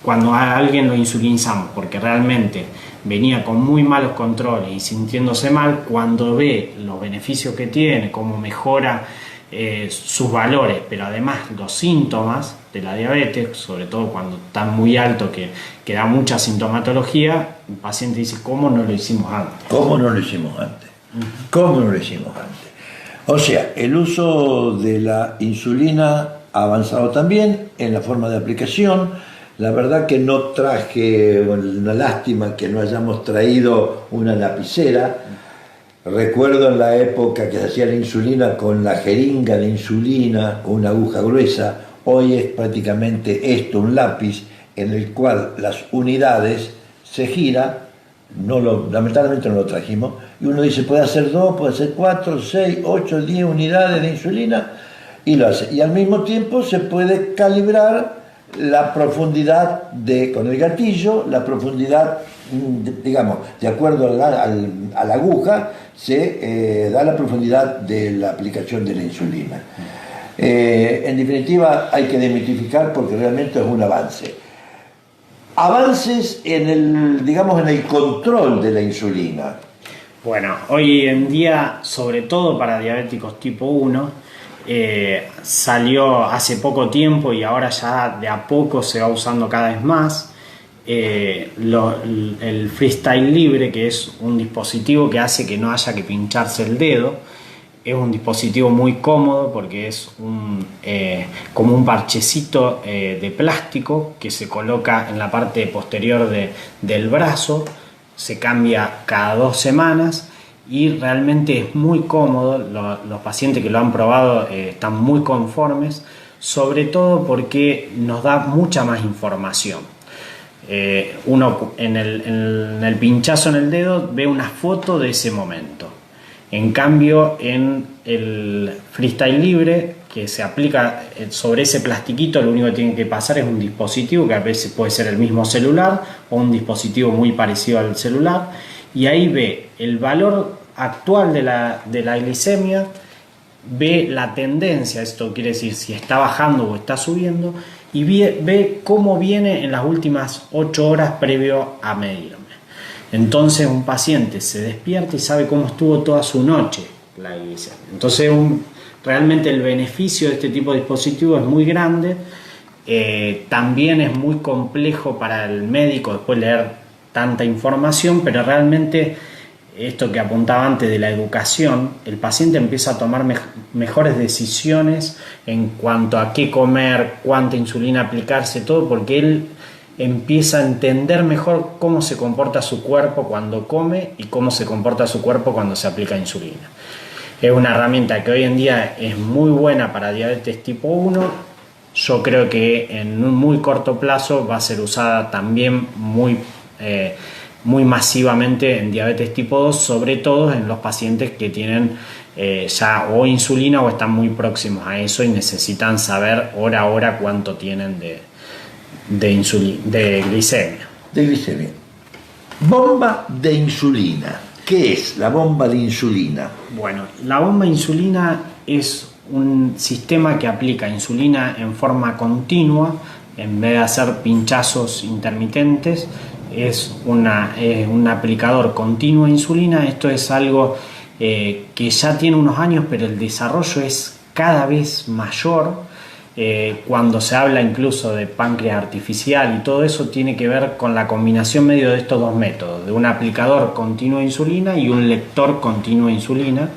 cuando a alguien lo insulinizamos porque realmente venía con muy malos controles y sintiéndose mal, cuando ve los beneficios que tiene, cómo mejora sus valores, pero además los síntomas de la diabetes, sobre todo cuando está muy alto, que da mucha sintomatología, el paciente dice, ¿cómo no lo hicimos antes? ¿Cómo no lo hicimos antes? ¿Cómo no lo hicimos antes? O sea, el uso de la insulina ha avanzado también en la forma de aplicación. La verdad que no traje, una lástima que no hayamos traído una lapicera. Recuerdo en la época que se hacía la insulina con la jeringa de insulina, con una aguja gruesa. Hoy es prácticamente esto, un lápiz en el cual las unidades se giran. Lamentablemente no lo trajimos. Y uno dice, puede hacer 2, puede hacer 4, 6, 8, 10 unidades de insulina, y lo hace. Y al mismo tiempo se puede calibrar la profundidad con el gatillo, la profundidad, digamos, de acuerdo a la aguja, se da la profundidad de la aplicación de la insulina. En definitiva, hay que desmitificar porque realmente es un avance. Avances en el control de la insulina. Bueno, hoy en día, sobre todo para diabéticos tipo 1, salió hace poco tiempo y ahora ya de a poco se va usando cada vez más el Freestyle Libre, que es un dispositivo que hace que no haya que pincharse el dedo. Es un dispositivo muy cómodo porque es como un parchecito de plástico que se coloca en la parte posterior del brazo, se cambia cada 2 semanas y realmente es muy cómodo. Los pacientes que lo han probado están muy conformes, sobre todo porque nos da mucha más información. Uno en el pinchazo en el dedo ve una foto de ese momento. En cambio, en el Freestyle Libre que se aplica sobre ese plastiquito. Lo único que tiene que pasar es un dispositivo, que a veces puede ser el mismo celular o un dispositivo muy parecido al celular, y ahí ve el valor actual de la glicemia, ve la tendencia, esto quiere decir si está bajando o está subiendo, y ve cómo viene en las últimas 8 horas previo a medirme. Entonces un paciente se despierta y sabe cómo estuvo toda su noche la glicemia. Entonces realmente el beneficio de este tipo de dispositivo es muy grande. También es muy complejo para el médico después leer tanta información, pero realmente esto que apuntaba antes de la educación, el paciente empieza a tomar mejores decisiones en cuanto a qué comer, cuánta insulina aplicarse, todo, porque él empieza a entender mejor cómo se comporta su cuerpo cuando come y cómo se comporta su cuerpo cuando se aplica insulina. Es una herramienta que hoy en día es muy buena para diabetes tipo 1. Yo creo que en un muy corto plazo va a ser usada también muy masivamente en diabetes tipo 2, sobre todo en los pacientes que tienen ya o insulina o están muy próximos a eso y necesitan saber hora a hora cuánto tienen de glicemia. De glicemia. Bomba de insulina. ¿Qué es la bomba de insulina? Bueno, la bomba de insulina es un sistema que aplica insulina en forma continua, en vez de hacer pinchazos intermitentes. Es un aplicador continuo de insulina. Esto es algo que ya tiene unos años, pero el desarrollo es cada vez mayor. Cuando se habla incluso de páncreas artificial y todo eso, tiene que ver con la combinación medio de estos dos métodos, de un aplicador continuo de insulina y un lector continuo de insulina,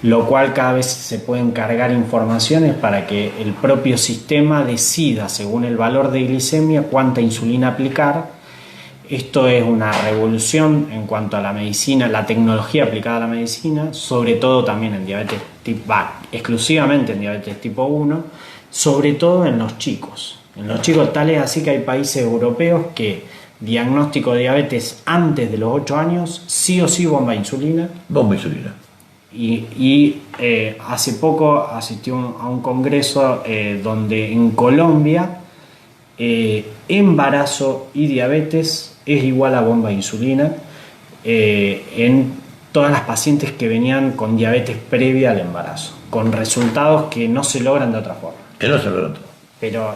lo cual cada vez se pueden cargar informaciones para que el propio sistema decida según el valor de glicemia cuánta insulina aplicar. Esto es una revolución en cuanto a la medicina, la tecnología aplicada a la medicina, sobre todo también en diabetes exclusivamente en diabetes tipo 1, sobre todo en los chicos. En los chicos, tal es así que hay países europeos que diagnóstico de diabetes antes de los 8 años, sí o sí bomba de insulina. Bomba de insulina. Y hace poco asistí a un congreso donde en Colombia embarazo y diabetes es igual a bomba de insulina en todas las pacientes que venían con diabetes previa al embarazo, con resultados que no se logran de otra forma. Que no se logran. Pero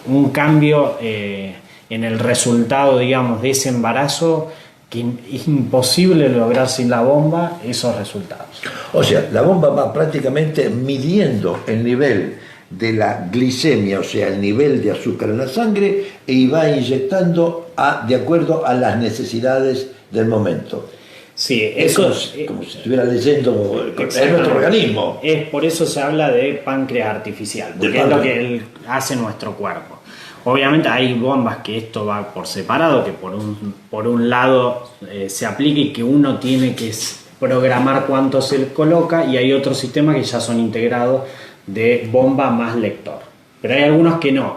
un cambio en el resultado, digamos, de ese embarazo que es imposible lograr sin la bomba esos resultados. O sea, la bomba va prácticamente midiendo el nivel de la glicemia, o sea, el nivel de azúcar en la sangre, y va inyectando de acuerdo a las necesidades del momento. Sí, eso es como si estuviera leyendo en nuestro organismo. Por eso se habla de páncreas artificial, porque es lo que hace nuestro cuerpo. Obviamente hay bombas que esto va por separado, que por un lado se aplica y que uno tiene que programar cuánto se coloca, y hay otros sistemas que ya son integrados de bomba más lector. Pero hay algunos que no,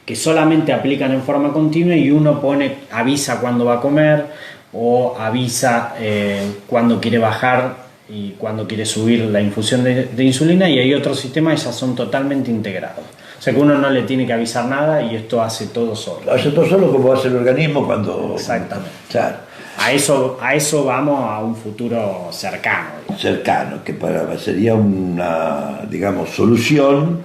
que solamente aplican en forma continua y uno avisa cuándo va a comer o avisa cuándo quiere bajar y cuándo quiere subir la infusión de insulina, y hay otros sistemas que ya son totalmente integrados. O sea que uno no le tiene que avisar nada y esto hace todo solo. Hace todo solo como hace el organismo cuando... Exactamente. Claro. A eso vamos a un futuro cercano. Digamos. Cercano, que sería una, digamos, solución,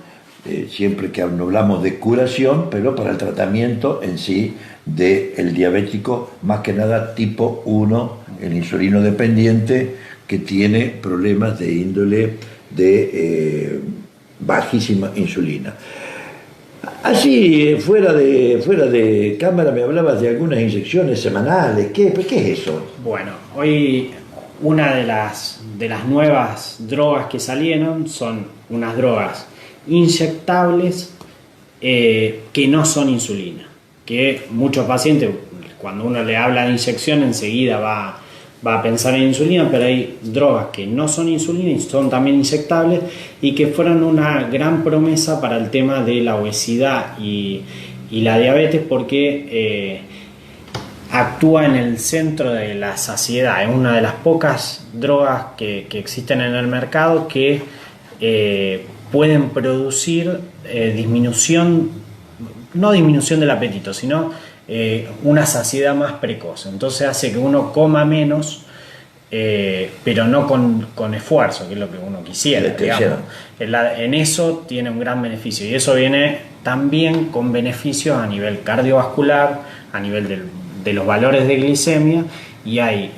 siempre que hablamos de curación, pero para el tratamiento en sí del diabético, más que nada tipo 1, el insulino dependiente, que tiene problemas de índole de bajísima insulina. Así, fuera de cámara, me hablabas de algunas inyecciones semanales. ¿Qué es eso? Bueno, hoy una de las nuevas drogas que salieron son unas drogas inyectables que no son insulina. Que muchos pacientes, cuando uno le habla de inyección, enseguida va a pensar en insulina, pero hay drogas que no son insulina y son también inyectables, y que fueron una gran promesa para el tema de la obesidad y la diabetes, porque actúa en el centro de la saciedad. Es una de las pocas drogas que existen en el mercado que pueden producir disminución, no disminución del apetito, sino una saciedad más precoz. Entonces hace que uno coma menos, pero no con esfuerzo, que es lo que uno quisiera, digamos. En eso tiene un gran beneficio, y eso viene también con beneficios a nivel cardiovascular, a nivel de los valores de glicemia. Y hay,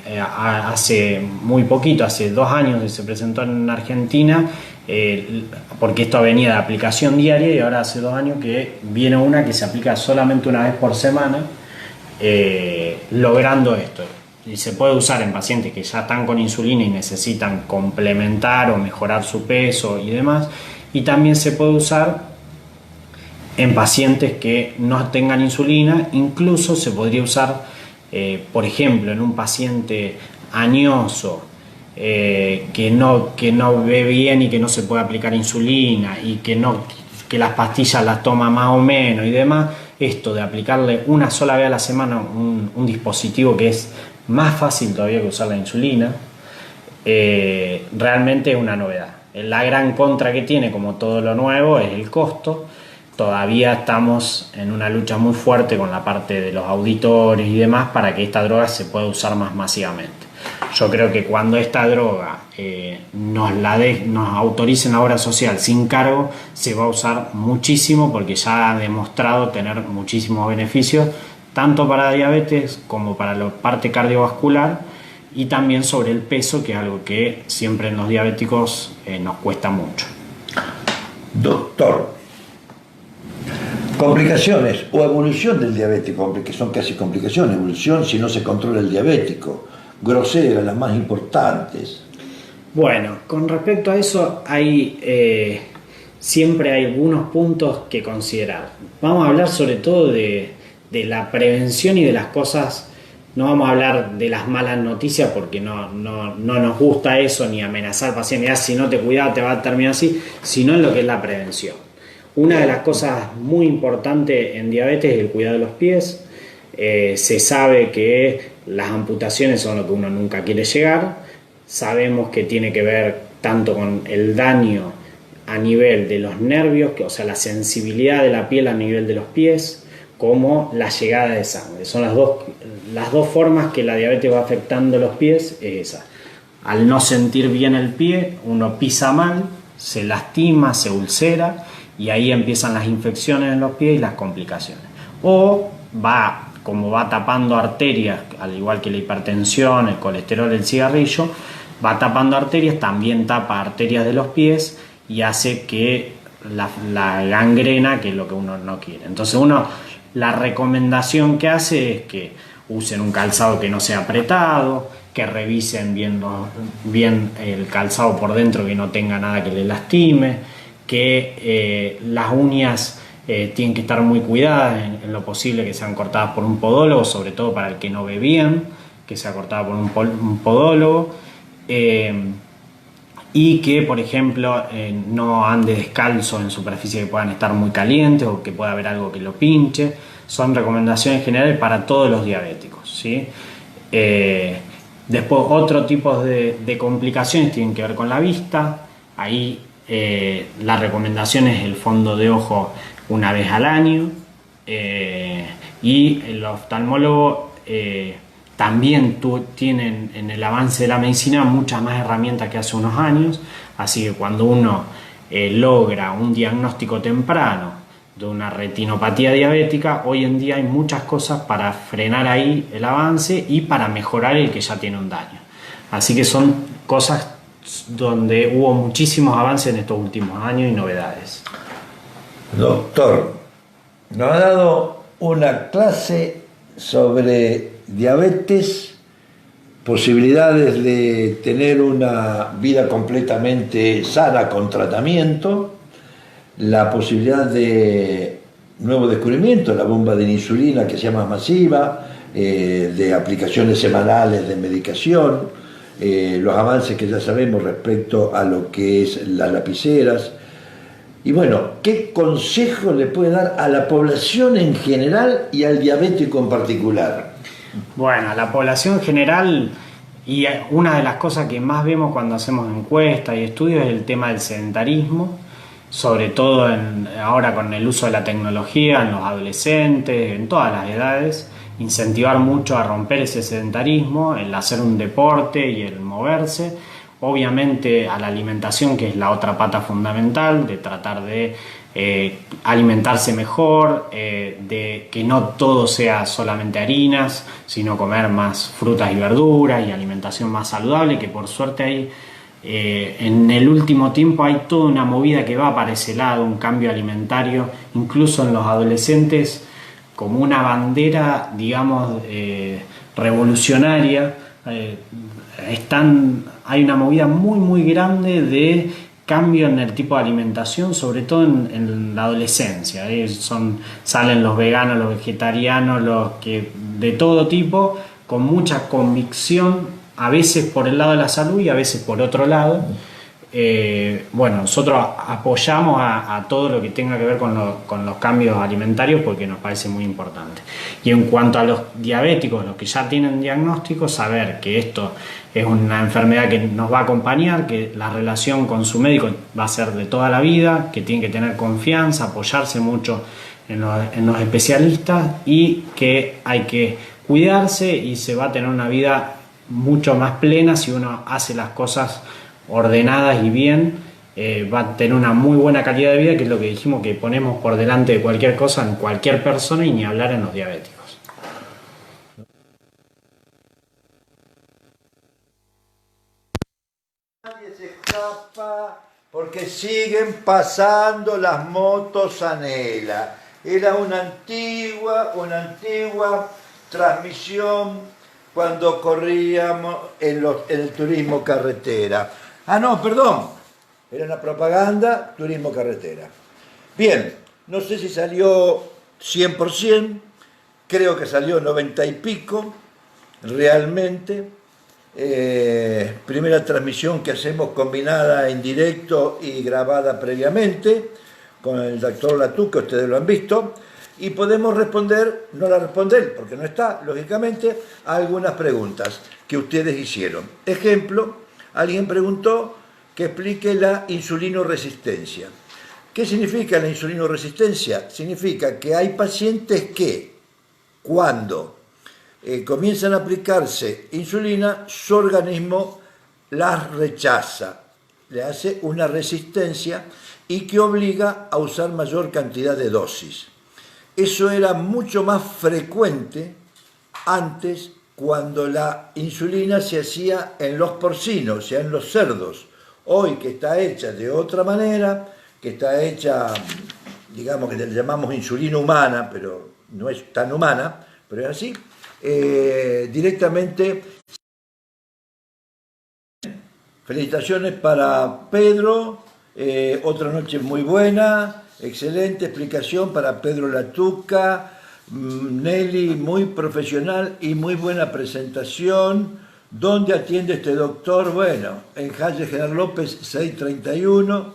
hace muy poquito, hace 2 años que se presentó en Argentina, porque esto venía de aplicación diaria, y ahora hace 2 años que viene una que se aplica solamente una vez por semana, logrando esto. Y se puede usar en pacientes que ya están con insulina y necesitan complementar o mejorar su peso y demás, y también se puede usar en pacientes que no tengan insulina. Incluso se podría usar, por ejemplo, en un paciente añoso, que no ve bien y que no se puede aplicar insulina, y que las pastillas las toma más o menos y demás. Esto de aplicarle una sola vez a la semana un dispositivo que es más fácil todavía que usar la insulina, realmente es una novedad. La gran contra que tiene, como todo lo nuevo, es el costo. Todavía estamos en una lucha muy fuerte con la parte de los auditores y demás para que esta droga se pueda usar más masivamente. Yo creo que cuando esta droga nos autoricen la obra social sin cargo, se va a usar muchísimo, porque ya ha demostrado tener muchísimos beneficios, tanto para diabetes como para la parte cardiovascular, y también sobre el peso, que es algo que siempre en los diabéticos nos cuesta mucho. Doctor, complicaciones o evolución del diabético, que son casi complicaciones, evolución si no se controla el diabético, groseras, las más importantes. Bueno, con respecto a eso siempre hay algunos puntos que considerar. Vamos a hablar sobre todo de la prevención y de las cosas. No vamos a hablar de las malas noticias, porque no nos gusta eso, ni amenazar al paciente, si no te cuidas te va a terminar así, sino en lo que es la prevención. Una de las cosas muy importantes en diabetes es el cuidado de los pies. Se sabe que las amputaciones son lo que uno nunca quiere llegar. Sabemos que tiene que ver tanto con el daño a nivel de los nervios, o sea, la sensibilidad de la piel a nivel de los pies, como la llegada de sangre. Son las dos formas que la diabetes va afectando los pies, es esa. Al no sentir bien el pie, uno pisa mal, se lastima, se ulcera, y ahí empiezan las infecciones en los pies y las complicaciones. O como va tapando arterias, al igual que la hipertensión, el colesterol, el cigarrillo, va tapando arterias, también tapa arterias de los pies y hace que la gangrena, que es lo que uno no quiere. Entonces la recomendación que hace es que usen un calzado que no sea apretado, que revisen bien el calzado por dentro, que no tenga nada que le lastime, que las uñas tienen que estar muy cuidadas, en lo posible que sean cortadas por un podólogo, sobre todo para el que no ve bien, que sea cortada por un podólogo, y que, por ejemplo, no ande descalzo en superficies que puedan estar muy calientes o que pueda haber algo que lo pinche. Son recomendaciones generales para todos los diabéticos, ¿sí? Después, otro tipo de complicaciones tienen que ver con la vista. Ahí la recomendación es el fondo de ojo una vez al año, y el oftalmólogo también tienen en el avance de la medicina muchas más herramientas que hace unos años, así que cuando uno logra un diagnóstico temprano de una retinopatía diabética, hoy en día hay muchas cosas para frenar ahí el avance y para mejorar el que ya tiene un daño. Así que son cosas donde hubo muchísimos avances en estos últimos años y novedades. Doctor, nos ha dado una clase sobre diabetes, posibilidades de tener una vida completamente sana con tratamiento, la posibilidad de nuevo descubrimiento, la bomba de insulina que sea más masiva, de aplicaciones semanales de medicación, los avances que ya sabemos respecto a lo que es las lapiceras. Y bueno, ¿qué consejo le puede dar a la población en general y al diabético en particular? Bueno, a la población en general, y una de las cosas que más vemos cuando hacemos encuestas y estudios, es el tema del sedentarismo. sobre todo ahora con el uso de la tecnología en los adolescentes, en todas las edades, incentivar mucho a romper ese sedentarismo, el hacer un deporte y el moverse, obviamente a la alimentación, que es la otra pata fundamental, de tratar de alimentarse mejor, de que no todo sea solamente harinas, sino comer más frutas y verduras y alimentación más saludable, que por suerte hay en el último tiempo hay toda una movida que va para ese lado, un cambio alimentario, incluso en los adolescentes, como una bandera, digamos, revolucionaria. Hay una movida muy grande de cambio en el tipo de alimentación, sobre todo en la adolescencia. Salen los veganos, los vegetarianos, los que de todo tipo, con mucha convicción, a veces por el lado de la salud y a veces por otro lado. Bueno, nosotros apoyamos a todo lo que tenga que ver con los cambios alimentarios porque nos parece muy importante. Y en cuanto a los diabéticos, los que ya tienen diagnóstico, saber que esto es una enfermedad que nos va a acompañar, que la relación con su médico va a ser de toda la vida, que tienen que tener confianza, apoyarse mucho en los especialistas y que hay que cuidarse y se va a tener una vida mucho más plena si uno hace las cosas ordenadas y bien. Va a tener una muy buena calidad de vida, que es lo que dijimos, que ponemos por delante de cualquier cosa en cualquier persona, y ni hablar en los diabéticos. Nadie se escapa porque siguen pasando las motos Anela. Era una antigua transmisión cuando corríamos en el turismo carretera. Ah, no, perdón. Era una propaganda, turismo carretera. Bien, no sé si salió 100%, creo que salió 90 y pico, realmente. Primera transmisión que hacemos combinada en directo y grabada previamente, con el doctor Latuca, ustedes lo han visto. Y podemos responder, no la responder porque no está, lógicamente, a algunas preguntas que ustedes hicieron. Ejemplo, alguien preguntó que explique la insulinoresistencia. ¿Qué significa la insulinoresistencia? Significa que hay pacientes que cuando comienzan a aplicarse insulina, su organismo las rechaza, le hace una resistencia y que obliga a usar mayor cantidad de dosis. Eso era mucho más frecuente antes, cuando la insulina se hacía en los porcinos, o sea, en los cerdos. Hoy, que está hecha de otra manera, que está hecha, digamos que le llamamos insulina humana, pero no es tan humana, pero es así, directamente. Felicitaciones para Pedro, otra noche muy buena. Excelente explicación para Pedro Latuca. Nelly, muy profesional y muy buena presentación. ¿Dónde atiende este doctor? Bueno, en calle General López 631.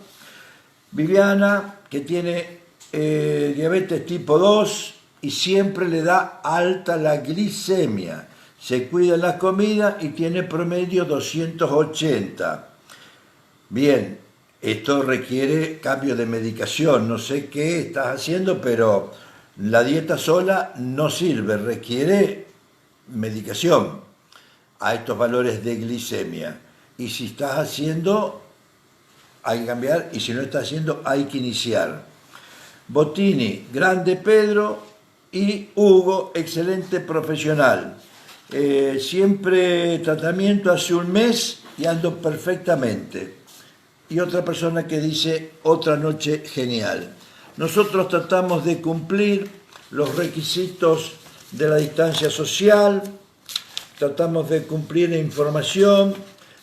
Viviana, que tiene diabetes tipo 2 y siempre le da alta la glicemia. Se cuida la comida y tiene promedio 280. Bien. Esto requiere cambio de medicación, no sé qué estás haciendo, pero la dieta sola no sirve, requiere medicación a estos valores de glicemia. Y si estás haciendo, hay que cambiar, y si no estás haciendo, hay que iniciar. Bottini, grande Pedro, y Hugo, excelente profesional. Siempre tratamiento hace un mes y ando perfectamente. Y otra persona que dice, otra noche genial. Nosotros tratamos de cumplir los requisitos de la distancia social, tratamos de cumplir la información,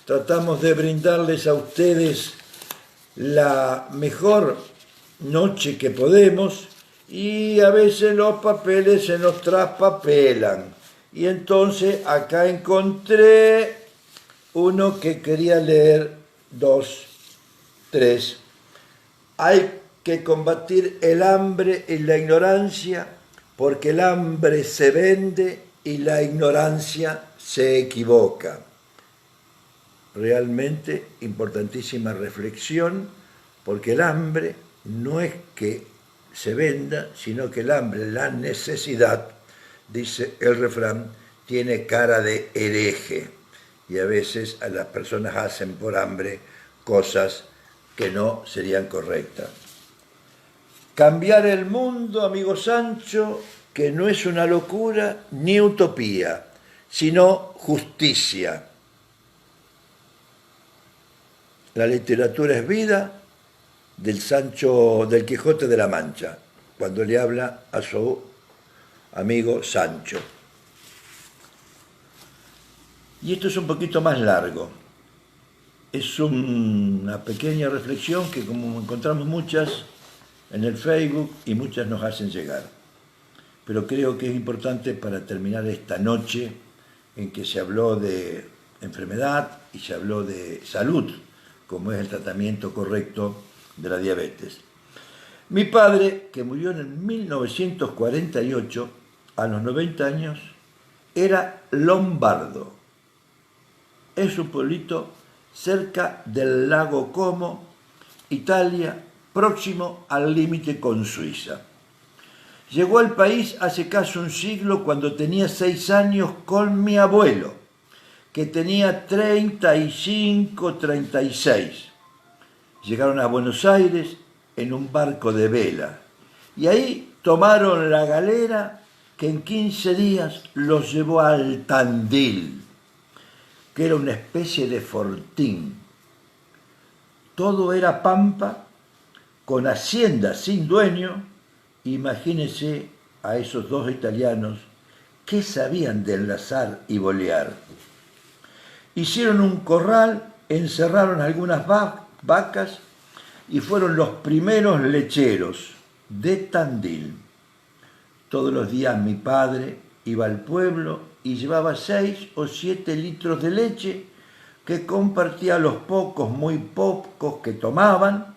tratamos de brindarles a ustedes la mejor noche que podemos, y a veces los papeles se nos traspapelan. Y entonces acá encontré uno que quería leer, 2, 3. Hay que combatir el hambre y la ignorancia, porque el hambre se vende y la ignorancia se equivoca. Realmente importantísima reflexión porque el hambre no es que se venda, sino que el hambre, la necesidad, dice el refrán, tiene cara de hereje, y a veces a las personas hacen por hambre cosas que no serían correctas. Cambiar el mundo, amigo Sancho, que no es una locura ni utopía, sino justicia. La literatura es vida del Quijote de la Mancha, cuando le habla a su amigo Sancho. Y esto es un poquito más largo. Es una pequeña reflexión que, como encontramos muchas en el Facebook, y muchas nos hacen llegar. Pero creo que es importante para terminar esta noche en que se habló de enfermedad y se habló de salud, como es el tratamiento correcto de la diabetes. Mi padre, que murió en el 1948, a los 90 años, era lombardo. Es un pueblito cerca del lago Como, Italia, próximo al límite con Suiza. Llegó al país hace casi un siglo cuando tenía 6 años con mi abuelo, que tenía 35, 36. Llegaron a Buenos Aires en un barco de vela y ahí tomaron la galera que en 15 días los llevó al Tandil, que era una especie de fortín. Todo era pampa, con hacienda sin dueño. Imagínense a esos dos italianos que sabían de enlazar y bolear. Hicieron un corral, encerraron algunas vacas y fueron los primeros lecheros de Tandil. Todos los días mi padre iba al pueblo y llevaba 6 o 7 litros de leche que compartía a los pocos, muy pocos que tomaban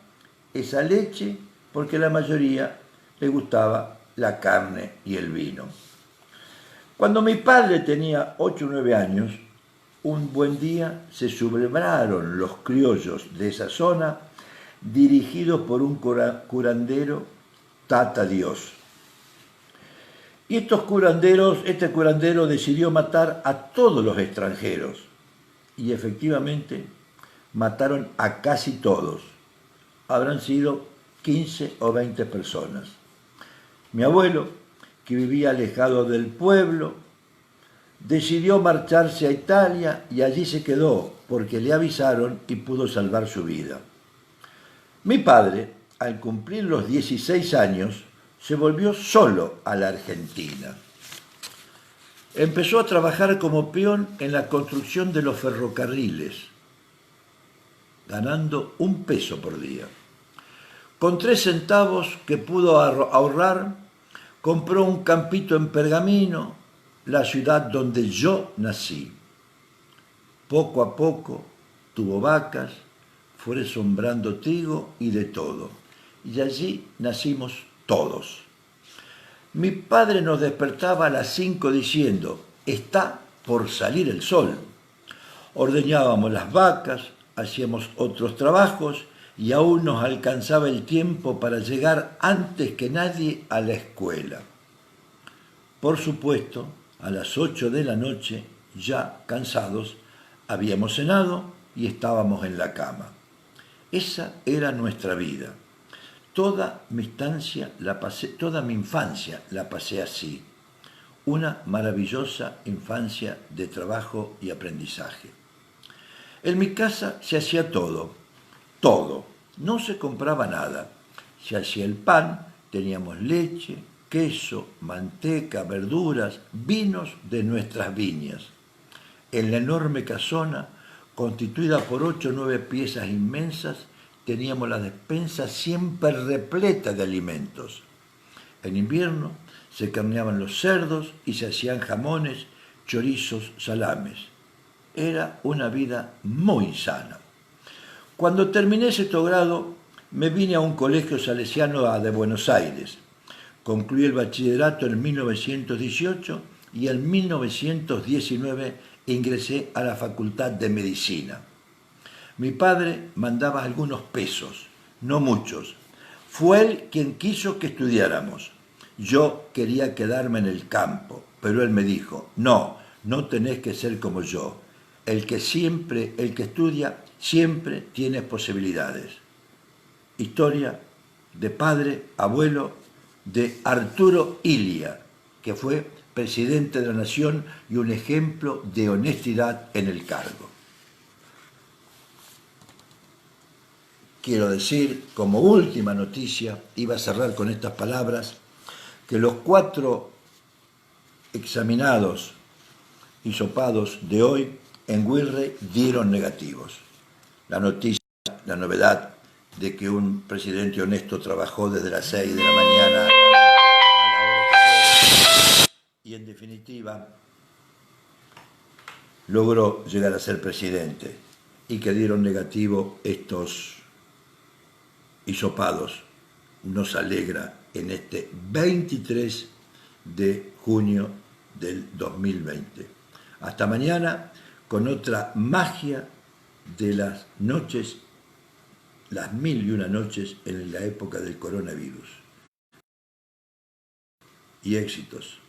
esa leche, porque la mayoría le gustaba la carne y el vino. Cuando mi padre tenía 8 o 9 años, un buen día se sublevaron los criollos de esa zona, dirigidos por un curandero, Tata Dios. Y este curandero decidió matar a todos los extranjeros. Y efectivamente mataron a casi todos. Habrán sido 15 o 20 personas. Mi abuelo, que vivía alejado del pueblo, decidió marcharse a Italia y allí se quedó porque le avisaron y pudo salvar su vida. Mi padre, al cumplir los 16 años, se volvió solo a la Argentina. Empezó a trabajar como peón en la construcción de los ferrocarriles, ganando 1 peso por día. Con 3 centavos que pudo ahorrar, compró un campito en Pergamino, la ciudad donde yo nací. Poco a poco tuvo vacas, fue sembrando trigo y de todo. Y allí nacimos todos. Mi padre nos despertaba a las 5 diciendo, está por salir el sol. Ordeñábamos las vacas, hacíamos otros trabajos y aún nos alcanzaba el tiempo para llegar antes que nadie a la escuela. Por supuesto, a las 8 de la noche, ya cansados, habíamos cenado y estábamos en la cama. Esa era nuestra vida. Toda mi infancia la pasé así. Una maravillosa infancia de trabajo y aprendizaje. En mi casa se hacía todo. No se compraba nada. Se hacía el pan, teníamos leche, queso, manteca, verduras, vinos de nuestras viñas. En la enorme casona, constituida por 8 o 9 piezas inmensas, teníamos la despensa siempre repleta de alimentos. En invierno se carneaban los cerdos y se hacían jamones, chorizos, salames. Era una vida muy sana. Cuando terminé sexto grado, me vine a un colegio salesiano de Buenos Aires. Concluí el bachillerato en 1918 y en 1919 ingresé a la Facultad de Medicina. Mi padre mandaba algunos pesos, no muchos. Fue él quien quiso que estudiáramos. Yo quería quedarme en el campo, pero él me dijo, no, no tenés que ser como yo. El que estudia, siempre tiene posibilidades. Historia de padre, abuelo de Arturo Illia, que fue presidente de la Nación y un ejemplo de honestidad en el cargo. Quiero decir, como última noticia, iba a cerrar con estas palabras, que los 4 examinados hisopados de hoy en Wilrey dieron negativos. La noticia, la novedad de que un presidente honesto trabajó desde las 6 de la mañana a la hora que fue, y en definitiva logró llegar a ser presidente, y que dieron negativo estos hisopados, nos alegra en este 23 de junio del 2020. Hasta mañana con otra magia de las noches, las 1001 noches en la época del coronavirus. Y éxitos.